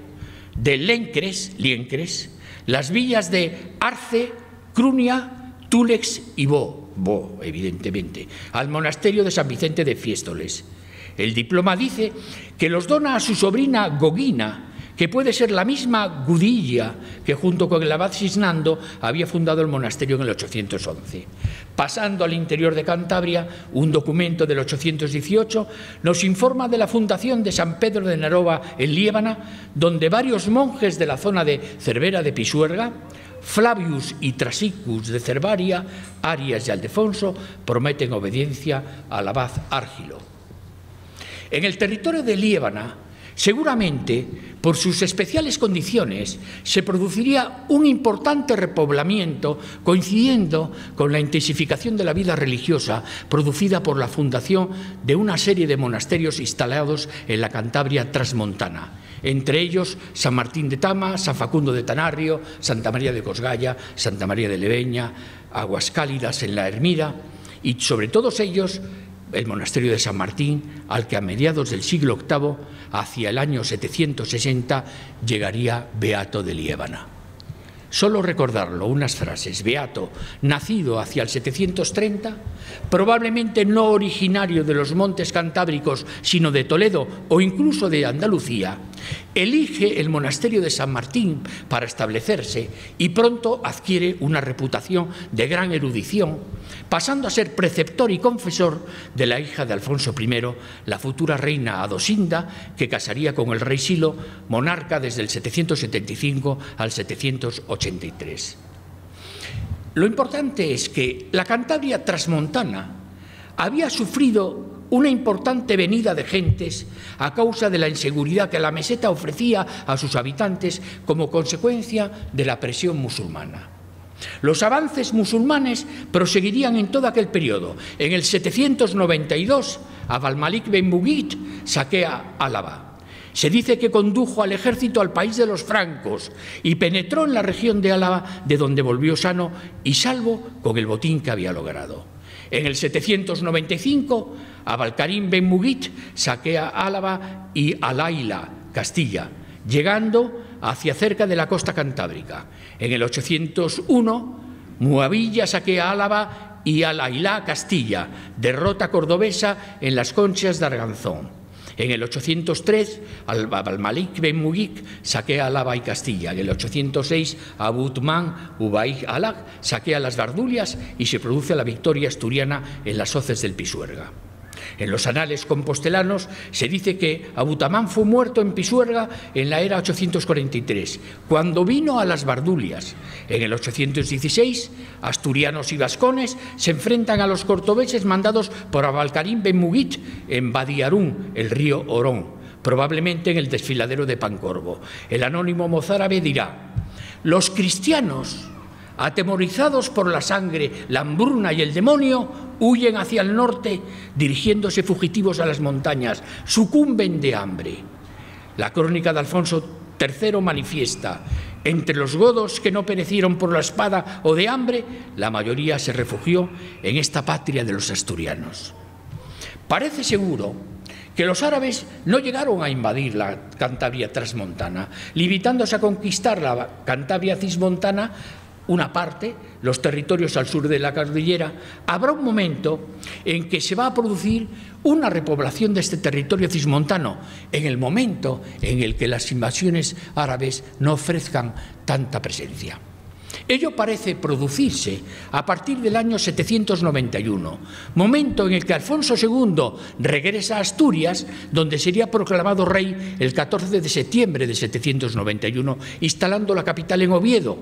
de Liencres, las villas de Arce, Crunia, Túlex y Bo, evidentemente, al monasterio de San Vicente de Fiéstoles. El diploma dice que los dona a su sobrina Gogina, que puede ser la misma Gudilla que junto con el abad Sisnando había fundado el monasterio en el 811. Pasando al interior de Cantabria, un documento del 818 nos informa de la fundación de San Pedro de Narova en Liébana, donde varios monjes de la zona de Cervera de Pisuerga, Flavius y Trasicus de Cervaria, Arias y Aldefonso, prometen obediencia al abad Árgilo. En el territorio de Liébana, seguramente, por sus especiales condiciones, se produciría un importante repoblamiento coincidiendo con la intensificación de la vida religiosa producida por la fundación de una serie de monasterios instalados en la Cantabria transmontana, entre ellos San Martín de Tama, San Facundo de Tanarrio, Santa María de Cosgalla, Santa María de Leveña, Aguascálidas en la Hermida y, sobre todos ellos, el monasterio de San Martín, al que a mediados del siglo VIII, hacia el año 760, llegaría Beato de Liébana. Solo recordarlo, unas frases. Beato, nacido hacia el 730, probablemente no originario de los montes cantábricos, sino de Toledo o incluso de Andalucía, elige el monasterio de San Martín para establecerse y pronto adquiere una reputación de gran erudición, pasando a ser preceptor y confesor de la hija de Alfonso I, la futura reina Adosinda, que casaría con el rey Silo, monarca desde el 775 al 783. Lo importante es que la Cantabria transmontana había sufrido una importante venida de gentes a causa de la inseguridad que la meseta ofrecía a sus habitantes como consecuencia de la presión musulmana. Los avances musulmanes proseguirían en todo aquel periodo. En el 792, Abd al-Malik ben Mughith saquea Álava. Se dice que condujo al ejército al país de los francos y penetró en la región de Álava, de donde volvió sano y salvo con el botín que había logrado. En el 795, Abd al-Karim ben Mughith saquea Álava y Al-Aila, Castilla, llegando hacia cerca de la costa cantábrica. En el 801, Muavilla saquea Álava y Al-Aila, Castilla, derrota cordobesa en las Conchas de Arganzón. En el 803, Abd al-Malik ben Mughith saquea Álava y Castilla. En el 806, Abu Uthman Ubayd Alag saquea las Bardulias y se produce la victoria asturiana en las hoces del Pisuerga. En los anales compostelanos se dice que Abu Tamán fue muerto en Pisuerga en la era 843, cuando vino a las Bardulias. En el 816, asturianos y vascones se enfrentan a los cordobeses mandados por Abd al-Karim ben Mughith en Badiarún, el río Orón, probablemente en el desfiladero de Pancorbo. El anónimo mozárabe dirá: los cristianos, atemorizados por la sangre, la hambruna y el demonio, huyen hacia el norte, dirigiéndose fugitivos a las montañas, sucumben de hambre. La crónica de Alfonso III manifiesta: entre los godos que no perecieron por la espada o de hambre, la mayoría se refugió en esta patria de los asturianos. Parece seguro que los árabes no llegaron a invadir la Cantabria transmontana, limitándose a conquistar la Cantabria cismontana, una parte, los territorios al sur de la cordillera. Habrá un momento en que se va a producir una repoblación de este territorio cismontano, en el momento en el que las invasiones árabes no ofrezcan tanta presencia. Ello parece producirse a partir del año 791, momento en el que Alfonso II regresa a Asturias, donde sería proclamado rey el 14 de septiembre de 791, instalando la capital en Oviedo,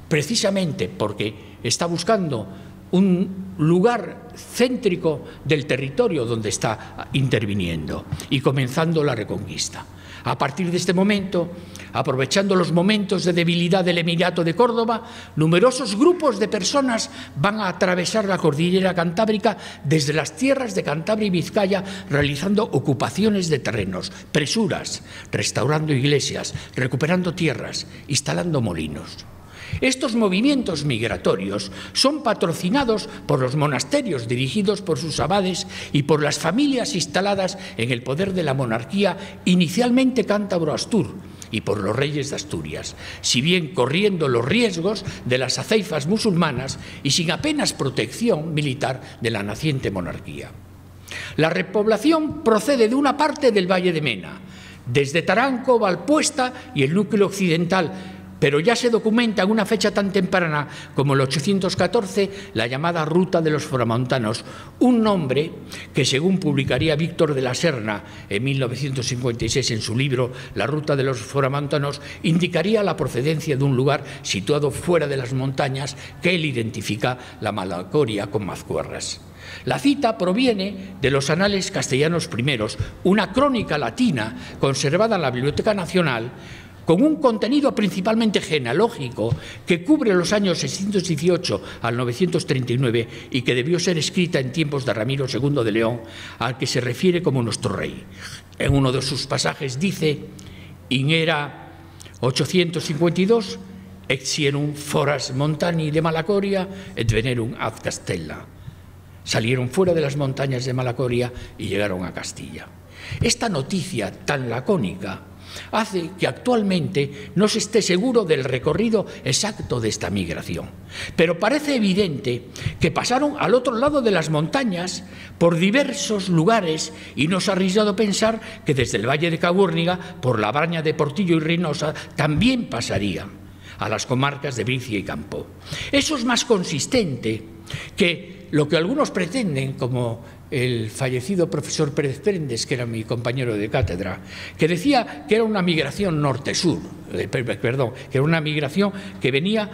precisamente porque está buscando un lugar céntrico del territorio donde está interviniendo y comenzando la reconquista. A partir de este momento, aprovechando los momentos de debilidad del Emirato de Córdoba, numerosos grupos de personas van a atravesar la cordillera cantábrica desde las tierras de Cantabria y Vizcaya, realizando ocupaciones de terrenos, presuras, restaurando iglesias, recuperando tierras, instalando molinos. Estos movimientos migratorios son patrocinados por los monasterios dirigidos por sus abades y por las familias instaladas en el poder de la monarquía, inicialmente cántabro-astur, y por los reyes de Asturias, si bien corriendo los riesgos de las aceifas musulmanas y sin apenas protección militar de la naciente monarquía. La repoblación procede de una parte del Valle de Mena, desde Taranco, Valpuesta y el núcleo occidental, pero ya se documenta en una fecha tan temprana como el 814 la llamada Ruta de los Foramontanos, un nombre que, según publicaría Víctor de la Serna en 1956 en su libro La Ruta de los Foramontanos, indicaría la procedencia de un lugar situado fuera de las montañas que él identifica la Malacoria con Mazcuerras. La cita proviene de los Anales Castellanos I, una crónica latina conservada en la Biblioteca Nacional, con un contenido principalmente genealógico que cubre los años 618 al 939 y que debió ser escrita en tiempos de Ramiro II de León, al que se refiere como nuestro rey. En uno de sus pasajes dice: «In era 852 exierum foras montani de Malacoria et venerum ad Castella». Salieron fuera de las montañas de Malacoria y llegaron a Castilla. Esta noticia tan lacónica hace que actualmente no se esté seguro del recorrido exacto de esta migración. Pero parece evidente que pasaron al otro lado de las montañas por diversos lugares y no es arriesgado pensar que desde el Valle de Cabúrniga, por la Braña de Portillo y Reynosa, también pasarían a las comarcas de Bricia y Campo. Eso es más consistente que lo que algunos pretenden, como el fallecido profesor Pérez Prendes, que era mi compañero de cátedra, que decía que era una migración norte-sur, perdón, que era una migración que venía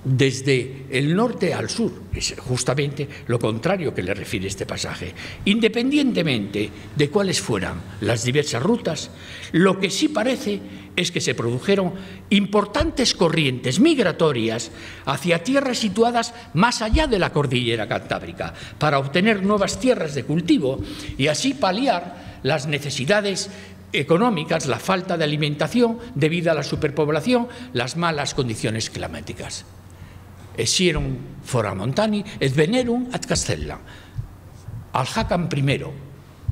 desde el norte al sur. Es justamente lo contrario que le refiere este pasaje. Independientemente de cuáles fueran las diversas rutas, lo que sí parece es que se produjeron importantes corrientes migratorias hacia tierras situadas más allá de la cordillera cantábrica para obtener nuevas tierras de cultivo y así paliar las necesidades económicas, la falta de alimentación debido a la superpoblación, las malas condiciones climáticas. Esieron foramontani et venerum ad Castella. Al-Hakam I,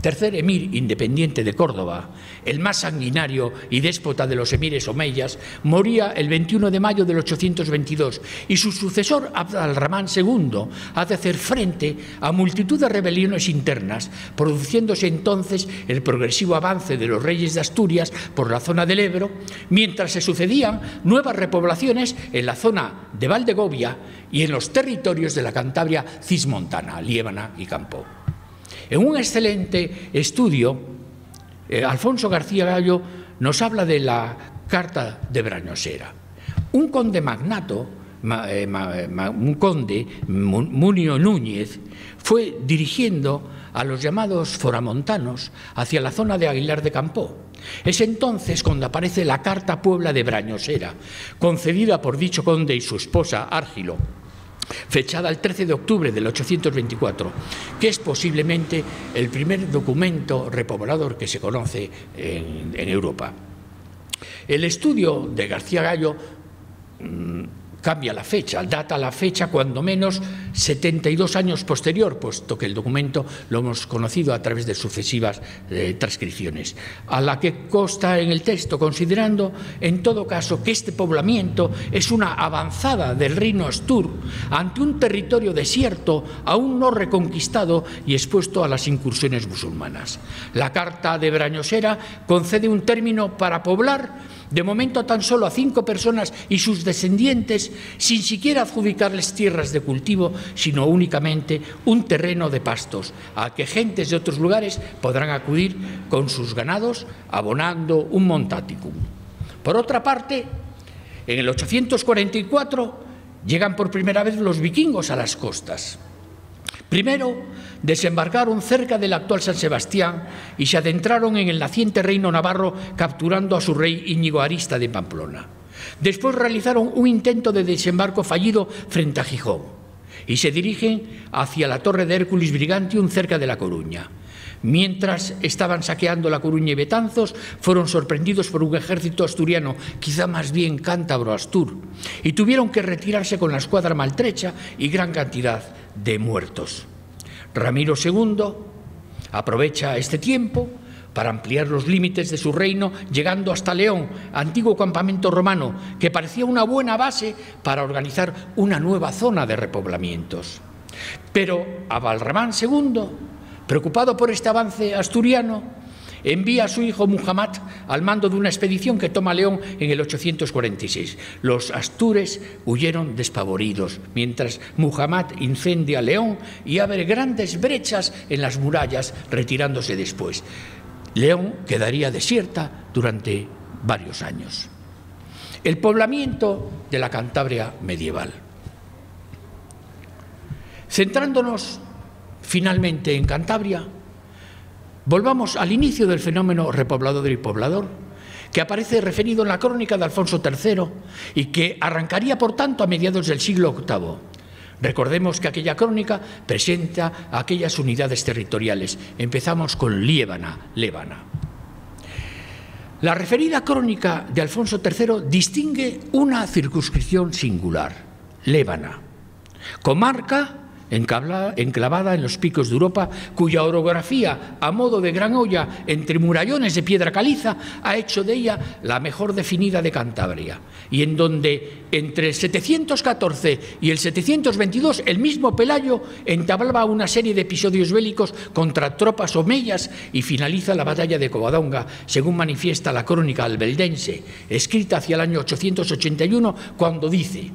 tercer emir independiente de Córdoba, el más sanguinario y déspota de los emires omeyas, moría el 21 de mayo del 822 y su sucesor Abd al-Rahman II ha de hacer frente a multitud de rebeliones internas, produciéndose entonces el progresivo avance de los reyes de Asturias por la zona del Ebro, mientras se sucedían nuevas repoblaciones en la zona de Valdegovia y en los territorios de la Cantabria cismontana, Liébana y Campo. En un excelente estudio, Alfonso García Gallo nos habla de la Carta de Brañosera. Un conde magnato, un conde, Munio Núñez, fue dirigiendo a los llamados foramontanos hacia la zona de Aguilar de Campoo. Es entonces cuando aparece la Carta Puebla de Brañosera, concedida por dicho conde y su esposa Árgilo, fechada el 13 de octubre del 824, que es posiblemente el primer documento repoblador que se conoce en Europa. El estudio de García Gallo cambia la fecha, data la fecha cuando menos 72 años posterior, puesto que el documento lo hemos conocido a través de sucesivas transcripciones, a la que consta en el texto, considerando en todo caso que este poblamiento es una avanzada del reino astur ante un territorio desierto aún no reconquistado y expuesto a las incursiones musulmanas. La Carta de Brañosera concede un término para poblar de momento tan solo a 5 personas y sus descendientes, sin siquiera adjudicarles tierras de cultivo, sino únicamente un terreno de pastos, a que gentes de otros lugares podrán acudir con sus ganados, abonando un montaticum. Por otra parte, en el 844 llegan por primera vez los vikingos a las costas. Primero, desembarcaron cerca del actual San Sebastián y se adentraron en el naciente reino navarro, capturando a su rey Íñigo Arista de Pamplona. Después realizaron un intento de desembarco fallido frente a Gijón y se dirigen hacia la Torre de Hércules Brigantium cerca de La Coruña. Mientras estaban saqueando La Coruña y Betanzos, fueron sorprendidos por un ejército asturiano, quizá más bien cántabro-astur, y tuvieron que retirarse con la escuadra maltrecha y gran cantidad de muertos. Ramiro II aprovecha este tiempo para ampliar los límites de su reino, llegando hasta León, antiguo campamento romano, que parecía una buena base para organizar una nueva zona de repoblamientos. Pero Abalramán II, preocupado por este avance asturiano, envía a su hijo Muhammad al mando de una expedición que toma León en el 846. Los astures huyeron despavoridos, mientras Muhammad incendia León y abre grandes brechas en las murallas, retirándose después. León quedaría desierta durante varios años. El poblamiento de la Cantabria medieval. Centrándonos finalmente en Cantabria, volvamos al inicio del fenómeno repoblador y poblador, que aparece referido en la crónica de Alfonso III y que arrancaría, por tanto, a mediados del siglo VIII. Recordemos que aquella crónica presenta aquellas unidades territoriales. Empezamos con Lébana. La referida crónica de Alfonso III distingue una circunscripción singular, Lébana, comarca enclavada en los picos de Europa, cuya orografía, a modo de gran olla entre murallones de piedra caliza, ha hecho de ella la mejor definida de Cantabria, y en donde entre el 714 y el 722 el mismo Pelayo entablaba una serie de episodios bélicos contra tropas omeyas y finaliza la batalla de Covadonga, según manifiesta la crónica albeldense, escrita hacia el año 881, cuando dice: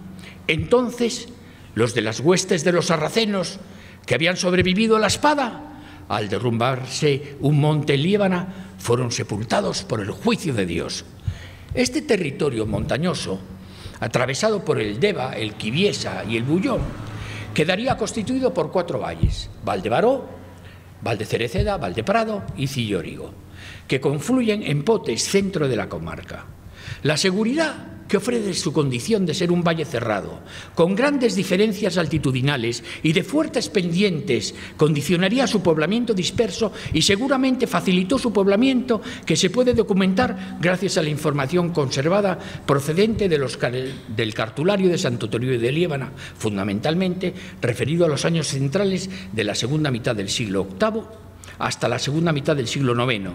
entonces los de las huestes de los sarracenos que habían sobrevivido a la espada, al derrumbarse un monte en Líbana, fueron sepultados por el juicio de Dios. Este territorio montañoso, atravesado por el Deva, el Quiviesa y el Bullón, quedaría constituido por 4 valles: Valdebaró, Valdecereceda, Valdeprado y Cillórigo, que confluyen en Potes, centro de la comarca. La seguridad que ofrece su condición de ser un valle cerrado, con grandes diferencias altitudinales y de fuertes pendientes, condicionaría su poblamiento disperso y seguramente facilitó su poblamiento, que se puede documentar gracias a la información conservada procedente del cartulario de Santo Toribio de Liébana, fundamentalmente referido a los años centrales de la segunda mitad del siglo VIII hasta la segunda mitad del siglo IX,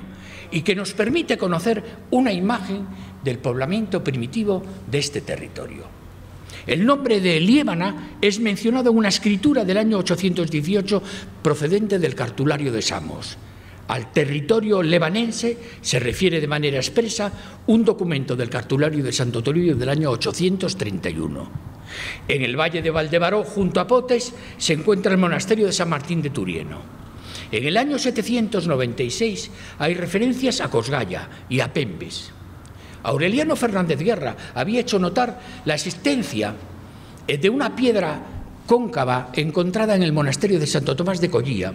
y que nos permite conocer una imagen del poblamiento primitivo de este territorio. El nombre de Liébana es mencionado en una escritura del año 818 procedente del cartulario de Samos. Al territorio lebanense se refiere de manera expresa un documento del cartulario de Santo Toribio del año 831. En el valle de Valdebaró, junto a Potes, se encuentra el monasterio de San Martín de Turieno. En el año 796 hay referencias a Cosgaya y a Pembes. Aureliano Fernández Guerra había hecho notar la existencia de una piedra cóncava encontrada en el monasterio de Santo Tomás de Collía,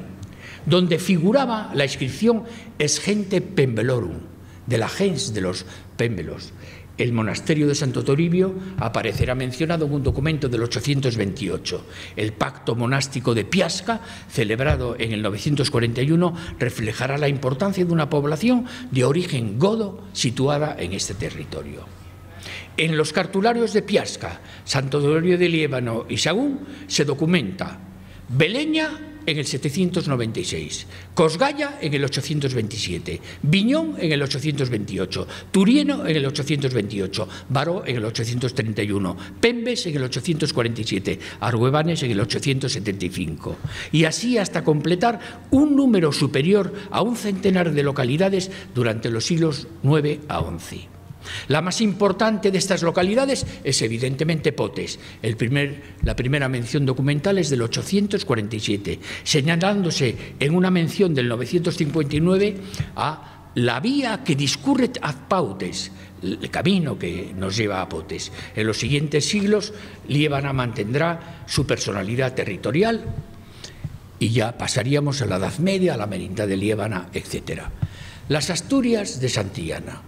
donde figuraba la inscripción Es gente Pembelorum, de la gens de los Pémbelos. El monasterio de Santo Toribio aparecerá mencionado en un documento del 828. El pacto monástico de Piasca, celebrado en el 941, reflejará la importancia de una población de origen godo situada en este territorio. En los cartularios de Piasca, Santo Toribio de Liébano y Sagún se documenta Beleña en el 796, Cosgaya en el 827, Viñón en el 828, Turieno en el 828, Baró en el 831, Pembes en el 847, Arguebanes en el 875. Y así hasta completar un número superior a un centenar de localidades durante los siglos IX a XI. La más importante de estas localidades es evidentemente Potes. La primera mención documental es del 847, señalándose en una mención del 959 a la vía que discurret ad Pautes, el camino que nos lleva a Potes. En los siguientes siglos, Liébana mantendrá su personalidad territorial y ya pasaríamos a la Edad Media, a la Merindad de Liébana, etc. Las Asturias de Santillana.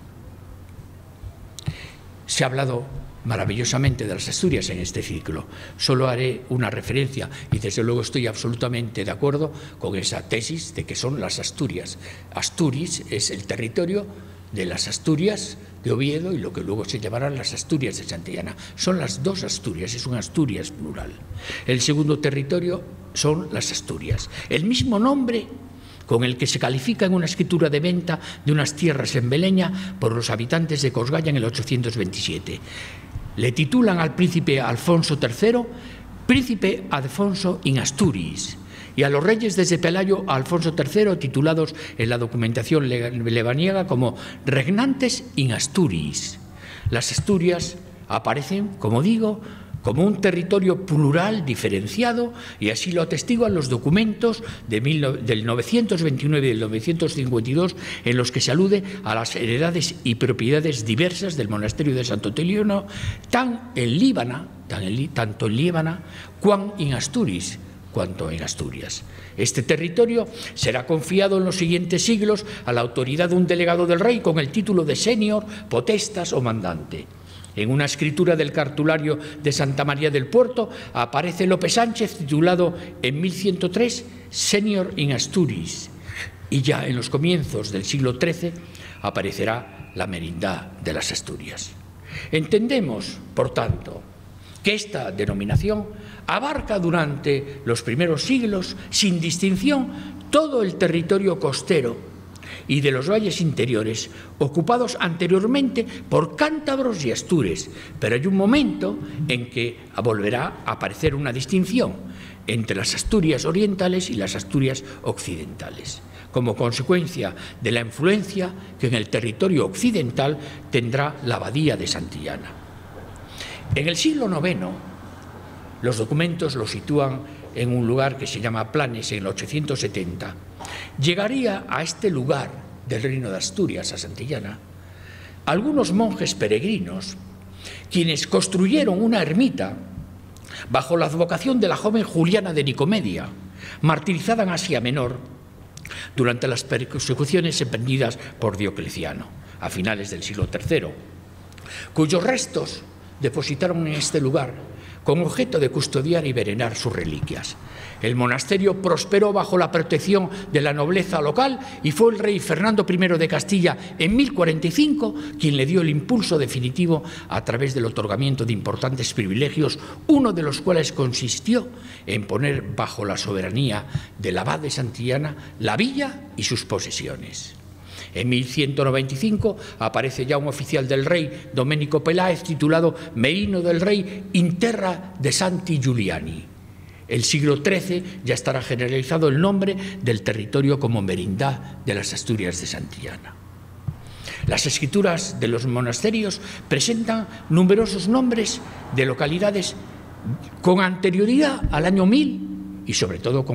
Se ha hablado maravillosamente de las Asturias en este ciclo. Solo haré una referencia y desde luego estoy absolutamente de acuerdo con esa tesis de que son las Asturias. Asturias es el territorio de las Asturias de Oviedo y lo que luego se llamarán las Asturias de Santillana. Son las dos Asturias, es una Asturias plural. El segundo territorio son las Asturias. El mismo nombre con el que se califica en una escritura de venta de unas tierras en Beleña por los habitantes de Cosgalla en el 827. Le titulan al príncipe Alfonso III, príncipe Alfonso in Asturis, y a los reyes desde Pelayo a Alfonso III, titulados en la documentación lebaniega como regnantes in Asturis. Las Asturias aparecen, como digo, como un territorio plural diferenciado, y así lo atestiguan los documentos del 929 y del 952, en los que se alude a las heredades y propiedades diversas del monasterio de Santo Teliano, tanto en Líbana, cuan in Asturis, cuanto en Asturias. Este territorio será confiado en los siguientes siglos a la autoridad de un delegado del rey con el título de senior, potestas o mandante. En una escritura del cartulario de Santa María del Puerto aparece López Sánchez titulado en 1103 Senior in Asturis, y ya en los comienzos del siglo XIII aparecerá la Merindad de las Asturias. Entendemos, por tanto, que esta denominación abarca durante los primeros siglos, sin distinción, todo el territorio costero y de los valles interiores, ocupados anteriormente por cántabros y astures, pero hay un momento en que volverá a aparecer una distinción entre las Asturias orientales y las Asturias occidentales, como consecuencia de la influencia que en el territorio occidental tendrá la abadía de Santillana. En el siglo IX, los documentos lo sitúan en un lugar que se llama Planes, en el 870. Llegaría a este lugar del reino de Asturias, a Santillana, algunos monjes peregrinos, quienes construyeron una ermita bajo la advocación de la joven Juliana de Nicomedia, martirizada en Asia Menor durante las persecuciones emprendidas por Diocleciano a finales del siglo III, cuyos restos depositaron en este lugar con objeto de custodiar y venerar sus reliquias. El monasterio prosperó bajo la protección de la nobleza local y fue el rey Fernando I de Castilla en 1045 quien le dio el impulso definitivo a través del otorgamiento de importantes privilegios, uno de los cuales consistió en poner bajo la soberanía del abad de Santillana la villa y sus posesiones. En 1195 aparece ya un oficial del rey, Domenico Peláez, titulado Merino del Rey in terra de Santi Giuliani. El siglo XIII ya estará generalizado el nombre del territorio como Merindad de las Asturias de Santillana. Las escrituras de los monasterios presentan numerosos nombres de localidades con anterioridad al año 1000 y sobre todo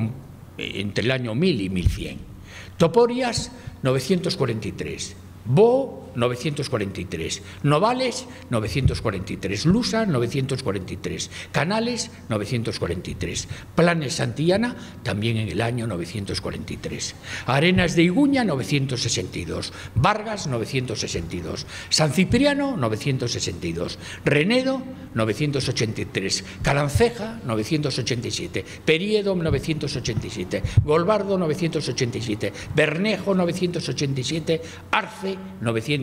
entre el año 1000 y 1100. Toporias, 943, Bo, 943, Novales, 943, Lusa, 943, Canales, 943, Planes Santillana, también en el año 943, Arenas de Iguña, 962, Vargas, 962, San Cipriano, 962, Renedo, 983, Caranceja, 987, Periedo, 987, Golbardo, 987, Bernejo, 987, Arce,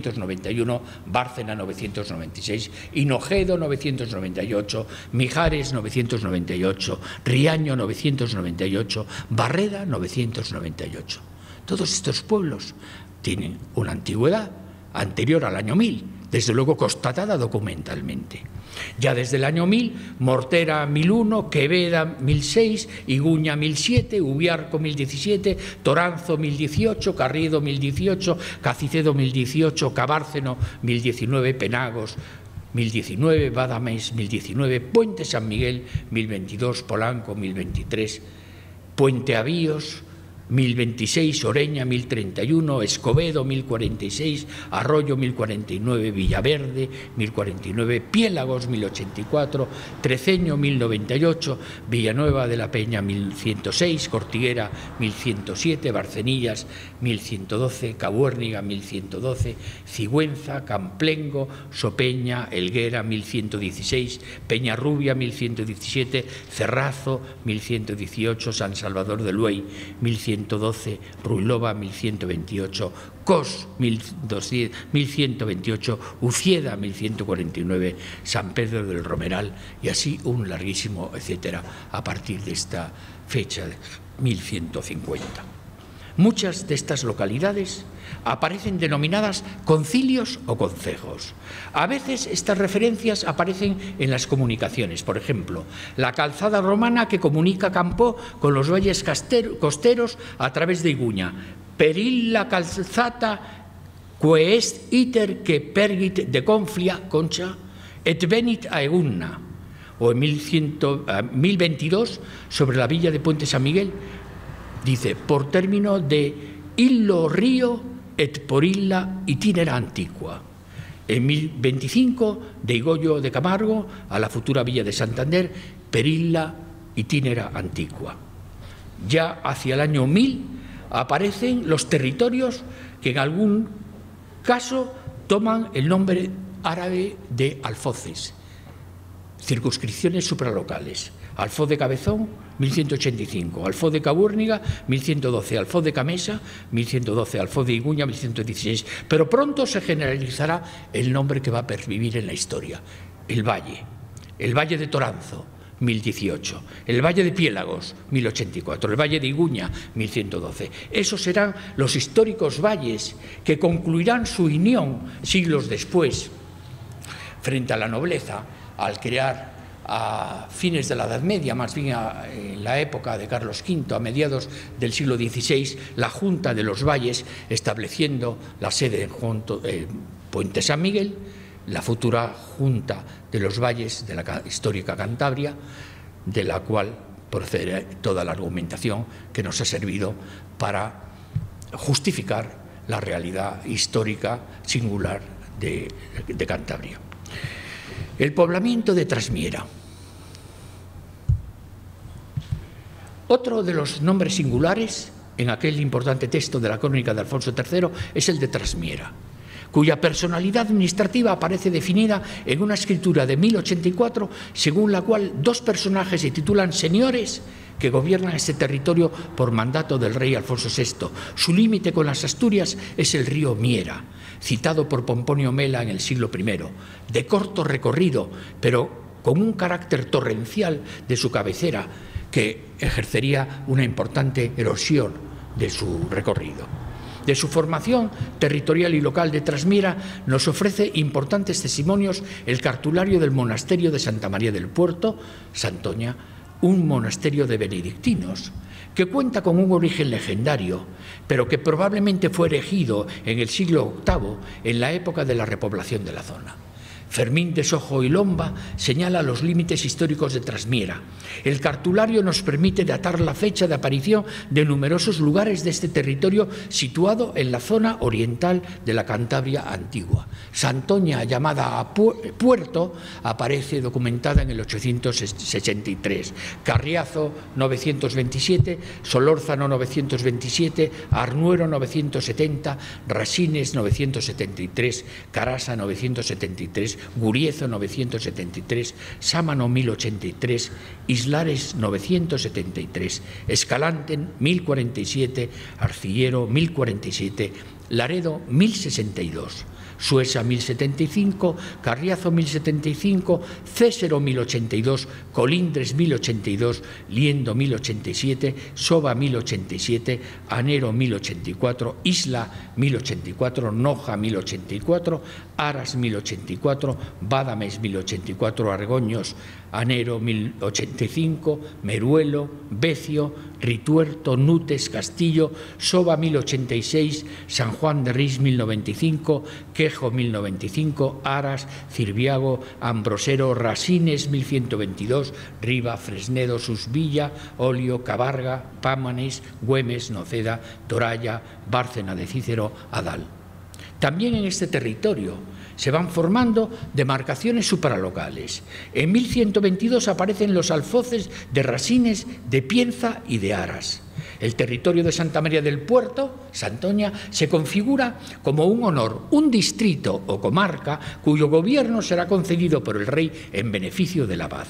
991, Bárcena 996, Hinojedo 998, Mijares 998, Riaño 998, Barreda 998. Todos estos pueblos tienen una antigüedad anterior al año 1000, desde luego constatada documentalmente. Ya desde el año 1000, Mortera 1001, Queveda 1006, Iguña 1007, Ubiarco 1017, Toranzo 1018, Carriedo 1018, Cacicedo 1018, Cabárceno 1019, Penagos 1019, Badames 1019, Puente San Miguel 1022, Polanco 1023, Puente Avíos 1026, Oreña 1031, Escobedo 1046, Arroyo 1049, Villaverde 1049, Piélagos 1084, Treceño 1098, Villanueva de la Peña 1106, Cortiguera 1107, Barcenillas 1112, Cabuérniga 1112, Cigüenza, Camplengo, Sopeña, Elguera 1116, Peñarrubia 1117, Cerrazo 1118, San Salvador del Luey 1112, Ruilova 1128, Cos 1128, Ucieda 1149, San Pedro del Romeral y así un larguísimo etcétera a partir de esta fecha de 1150. Muchas de estas localidades aparecen denominadas concilios o concejos. A veces estas referencias aparecen en las comunicaciones. Por ejemplo, la calzada romana que comunica Campó con los valles costeros a través de Iguña. Peril la calzata que est iter que pergit de conflia concha et venit a Egunna. O en 1022, sobre la villa de Puente San Miguel, dice, por término de illo río et por illa itinera antigua. En 1025, de Higoyo de Camargo a la futura villa de Santander, per illa itinera antigua. Ya hacia el año 1000 aparecen los territorios que en algún caso toman el nombre árabe de alfoces, circunscripciones supralocales. Alfoz de Cabezón, 1185, Alfoz de Cabuérniga, 1112, Alfoz de Camesa, 1112, Alfoz de Iguña, 1116. Pero pronto se generalizará el nombre que va a pervivir en la historia, el Valle de Toranzo, 1018, el Valle de Piélagos, 1084, el Valle de Iguña, 1112. Esos serán los históricos valles que concluirán su unión siglos después frente a la nobleza al crear a fines de la Edad Media, más bien en la época de Carlos V, a mediados del siglo XVI, la Junta de los Valles, estableciendo la sede en Puente San Miguel, la futura Junta de los Valles de la histórica Cantabria, de la cual procede toda la argumentación que nos ha servido para justificar la realidad histórica singular de Cantabria. El poblamiento de Trasmiera. Otro de los nombres singulares en aquel importante texto de la crónica de Alfonso III es el de Trasmiera, cuya personalidad administrativa aparece definida en una escritura de 1084, según la cual dos personajes se titulan señores que gobiernan este territorio por mandato del rey Alfonso VI. Su límite con las Asturias es el río Miera, citado por Pomponio Mela en el siglo I, de corto recorrido, pero con un carácter torrencial de su cabecera que ejercería una importante erosión de su recorrido. De su formación territorial y local de Trasmiera nos ofrece importantes testimonios el cartulario del monasterio de Santa María del Puerto, Santoña, un monasterio de benedictinos, que cuenta con un origen legendario, pero que probablemente fue erigido en el siglo VIII, en la época de la repoblación de la zona. Fermín de Sojo y Lomba señala los límites históricos de Trasmiera. El cartulario nos permite datar la fecha de aparición de numerosos lugares de este territorio situado en la zona oriental de la Cantabria antigua. Santoña, llamada a Puerto, aparece documentada en el 863, Carriazo 927, Solórzano 927, Arnuero 970, Rasines 973, Carasa 973, Guriezo 973, Sámano 1083, Islares 973, Escalante 1047, Arcillero 1047, Laredo 1062, Suesa 1075, Carriazo 1075, Césero 1082, Colindres 1082, Liendo 1087, Soba 1087, Anero 1084, Isla 1084, Noja 1084, Aras 1084, Badames 1084, Argoños, Anero 1085, Meruelo, Becio, Rituerto, Nutes, Castillo, Soba 1086, San Juan de Rís 1095, Quejo 1095, Aras, Cirviago, Ambrosero, Rasines 1122, Riva, Fresnedo, Susvilla, Olio, Cabarga, Pámanes, Güemes, Noceda, Toralla, Bárcena de Cícero, Adal. También en este territorio se van formando demarcaciones supralocales. En 1122 aparecen los alfoces de Rasines, de Pienza y de Aras. El territorio de Santa María del Puerto, Santoña, se configura como un honor, un distrito o comarca cuyo gobierno será concedido por el rey en beneficio del abad.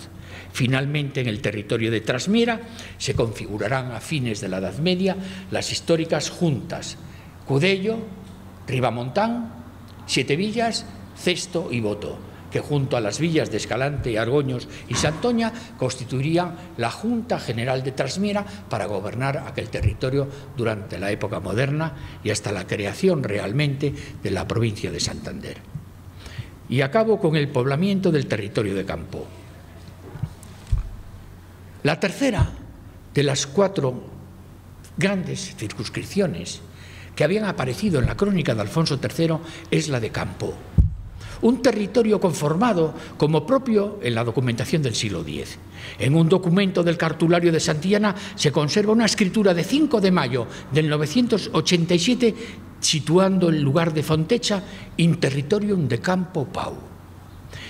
Finalmente, en el territorio de Trasmiera se configurarán a fines de la Edad Media las históricas juntas Cudello, Ribamontán, Siete Villas, Cesto y Boto, que junto a las villas de Escalante, Argoños y Santoña constituirían la Junta General de Trasmiera para gobernar aquel territorio durante la época moderna y hasta la creación realmente de la provincia de Santander. Y acabo con el poblamiento del territorio de Campoo. La tercera de las 4 grandes circunscripciones que habían aparecido en la crónica de Alfonso III es la de Campoo, un territorio conformado como propio en la documentación del siglo X. En un documento del cartulario de Santillana se conserva una escritura de 5 de mayo del 987 situando el lugar de Fontecha in territorium de Campo Pau.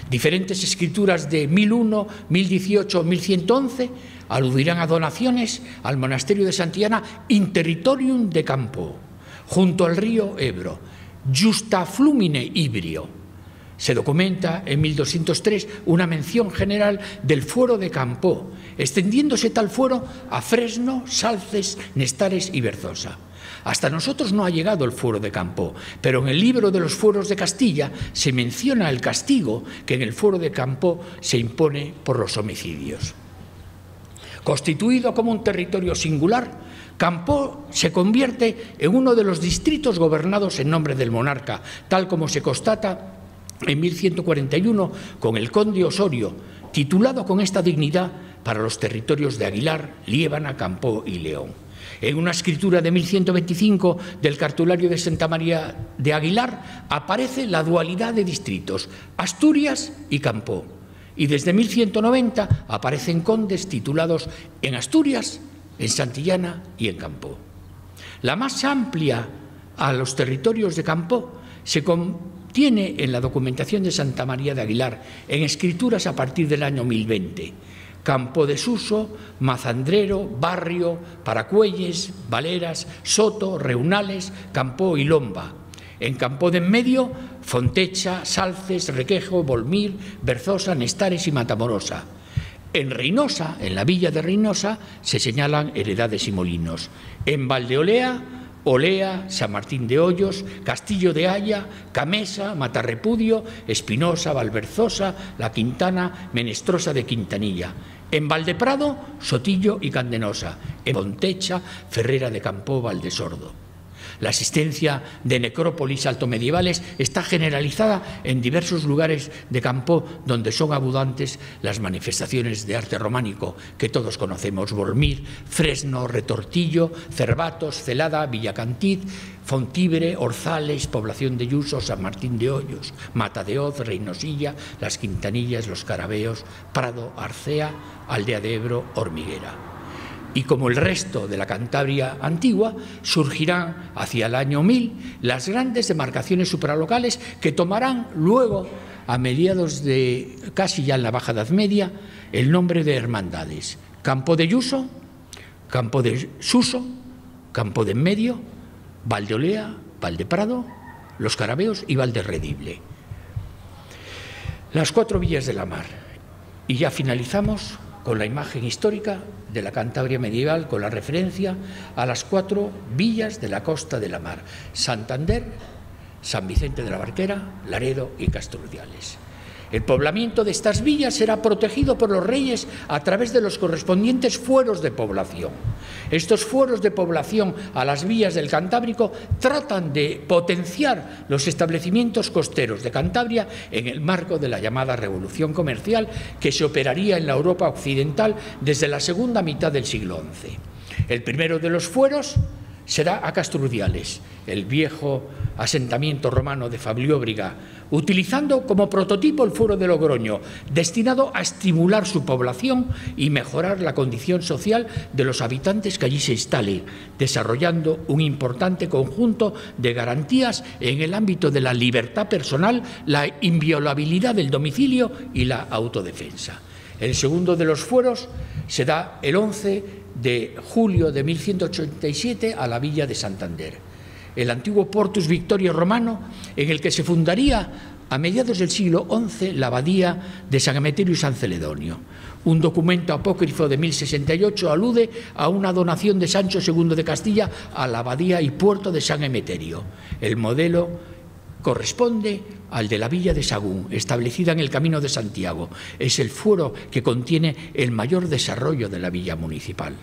Diferentes escrituras de 1001, 1018, 1111 aludirán a donaciones al monasterio de Santillana in territorium de Campoo, junto al río Ebro, justa flumine Ibrio. Se documenta en 1203 una mención general del fuero de Campoo, extendiéndose tal fuero a Fresno, Salces, Nestares y Berzosa. Hasta nosotros no ha llegado el fuero de Campoo, pero en el libro de los fueros de Castilla se menciona el castigo que en el fuero de Campoo se impone por los homicidios. Constituido como un territorio singular, Campoo se convierte en uno de los distritos gobernados en nombre del monarca, tal como se constata en 1141 con el conde Osorio, titulado con esta dignidad para los territorios de Aguilar, Liébana, Campoo y León. En una escritura de 1125 del cartulario de Santa María de Aguilar aparece la dualidad de distritos, Asturias y Campoo. Y desde 1190 aparecen condes titulados en Asturias, en Santillana y en Campoo. La más amplia a los territorios de Campoo se contiene en la documentación de Santa María de Aguilar, en escrituras a partir del año 1020. Campo de Suso, Mazandrero, Barrio, Paracuelles, Valeras, Soto, Reunales, Campoo y Lomba. En Campoo de en medio, Fontecha, Salces, Requejo, Volmir, Berzosa, Nestares y Matamorosa. En Reynosa, en la villa de Reynosa, se señalan heredades y molinos. En Valdeolea, Olea, San Martín de Hoyos, Castillo de Haya, Camesa, Matarrepudio, Espinosa, Valverzosa, La Quintana, Menestrosa de Quintanilla. En Valdeprado, Sotillo y Candenosa. En Fontecha, Ferrera de Campoo, Valdesordo. La existencia de necrópolis altomedievales está generalizada en diversos lugares de Campoo donde son abundantes las manifestaciones de arte románico que todos conocemos: Volmir, Fresno, Retortillo, Cervatos, Celada, Villacantid, Fontíbre, Orzales, Población de Yuso, San Martín de Hoyos, Mata de Hoz, Reynosilla, Las Quintanillas, Los Carabeos, Prado, Arcea, Aldea de Ebro, Hormiguera. Y como el resto de la Cantabria antigua, surgirán hacia el año 1000 las grandes demarcaciones supralocales que tomarán luego, a mediados de casi ya en la Baja Edad Media, el nombre de hermandades: Campo de Yuso, Campo de Suso, Campo de Enmedio, Valdeolea, Valdeprado, Los Carabeos y Valderredible. Las 4 villas de la mar. Y ya finalizamos con la imagen histórica de la Cantabria medieval, con la referencia a las 4 villas de la costa de la mar: Santander, San Vicente de la Barquera, Laredo y Castruciales. El poblamiento de estas villas será protegido por los reyes a través de los correspondientes fueros de población. Estos fueros de población a las villas del Cantábrico tratan de potenciar los establecimientos costeros de Cantabria en el marco de la llamada Revolución Comercial que se operaría en la Europa occidental desde la segunda mitad del siglo XI. El primero de los fueros será a Castrudiales, el viejo asentamiento romano de Fablióbriga, utilizando como prototipo el fuero de Logroño, destinado a estimular su población y mejorar la condición social de los habitantes que allí se instalen, desarrollando un importante conjunto de garantías en el ámbito de la libertad personal, la inviolabilidad del domicilio y la autodefensa. El segundo de los fueros se da el 11 de julio de 1187 a la villa de Santander, el antiguo Portus Victoria romano en el que se fundaría a mediados del siglo XI la abadía de San Emeterio y San Celedonio. Un documento apócrifo de 1068 alude a una donación de Sancho II de Castilla a la abadía y puerto de San Emeterio. El modelo corresponde al de la villa de Sagún, establecida en el Camino de Santiago. Es el fuero que contiene el mayor desarrollo de la villa municipal.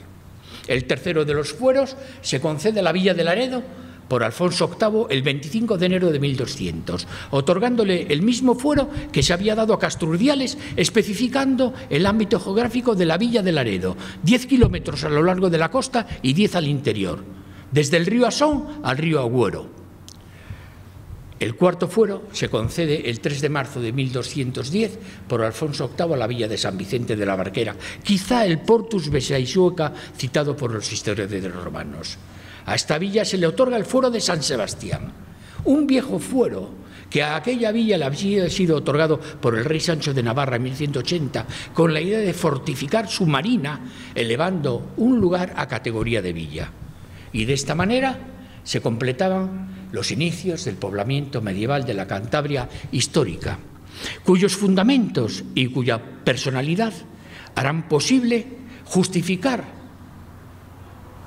El tercero de los fueros se concede a la villa de Laredo por Alfonso VIII el 25 de enero de 1200, otorgándole el mismo fuero que se había dado a Castrudiales, especificando el ámbito geográfico de la villa de Laredo, 10 kilómetros a lo largo de la costa y 10 al interior, desde el río Asón al río Agüero. El cuarto fuero se concede el 3 de marzo de 1210 por Alfonso VIII a la villa de San Vicente de la Barquera, quizá el Portus Besaisueca citado por los historiadores romanos. A esta villa se le otorga el fuero de San Sebastián, un viejo fuero que a aquella villa le había sido otorgado por el rey Sancho de Navarra en 1180 con la idea de fortificar su marina, elevando un lugar a categoría de villa. Y de esta manera se completaban los inicios del poblamiento medieval de la Cantabria histórica, cuyos fundamentos y cuya personalidad harán posible justificar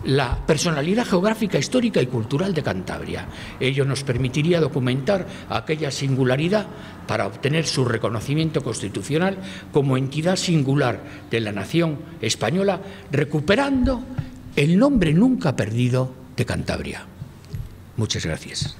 la personalidad geográfica, histórica y cultural de Cantabria. Ello nos permitiría documentar aquella singularidad para obtener su reconocimiento constitucional como entidad singular de la nación española, recuperando el nombre nunca perdido de Cantabria. Muchas gracias.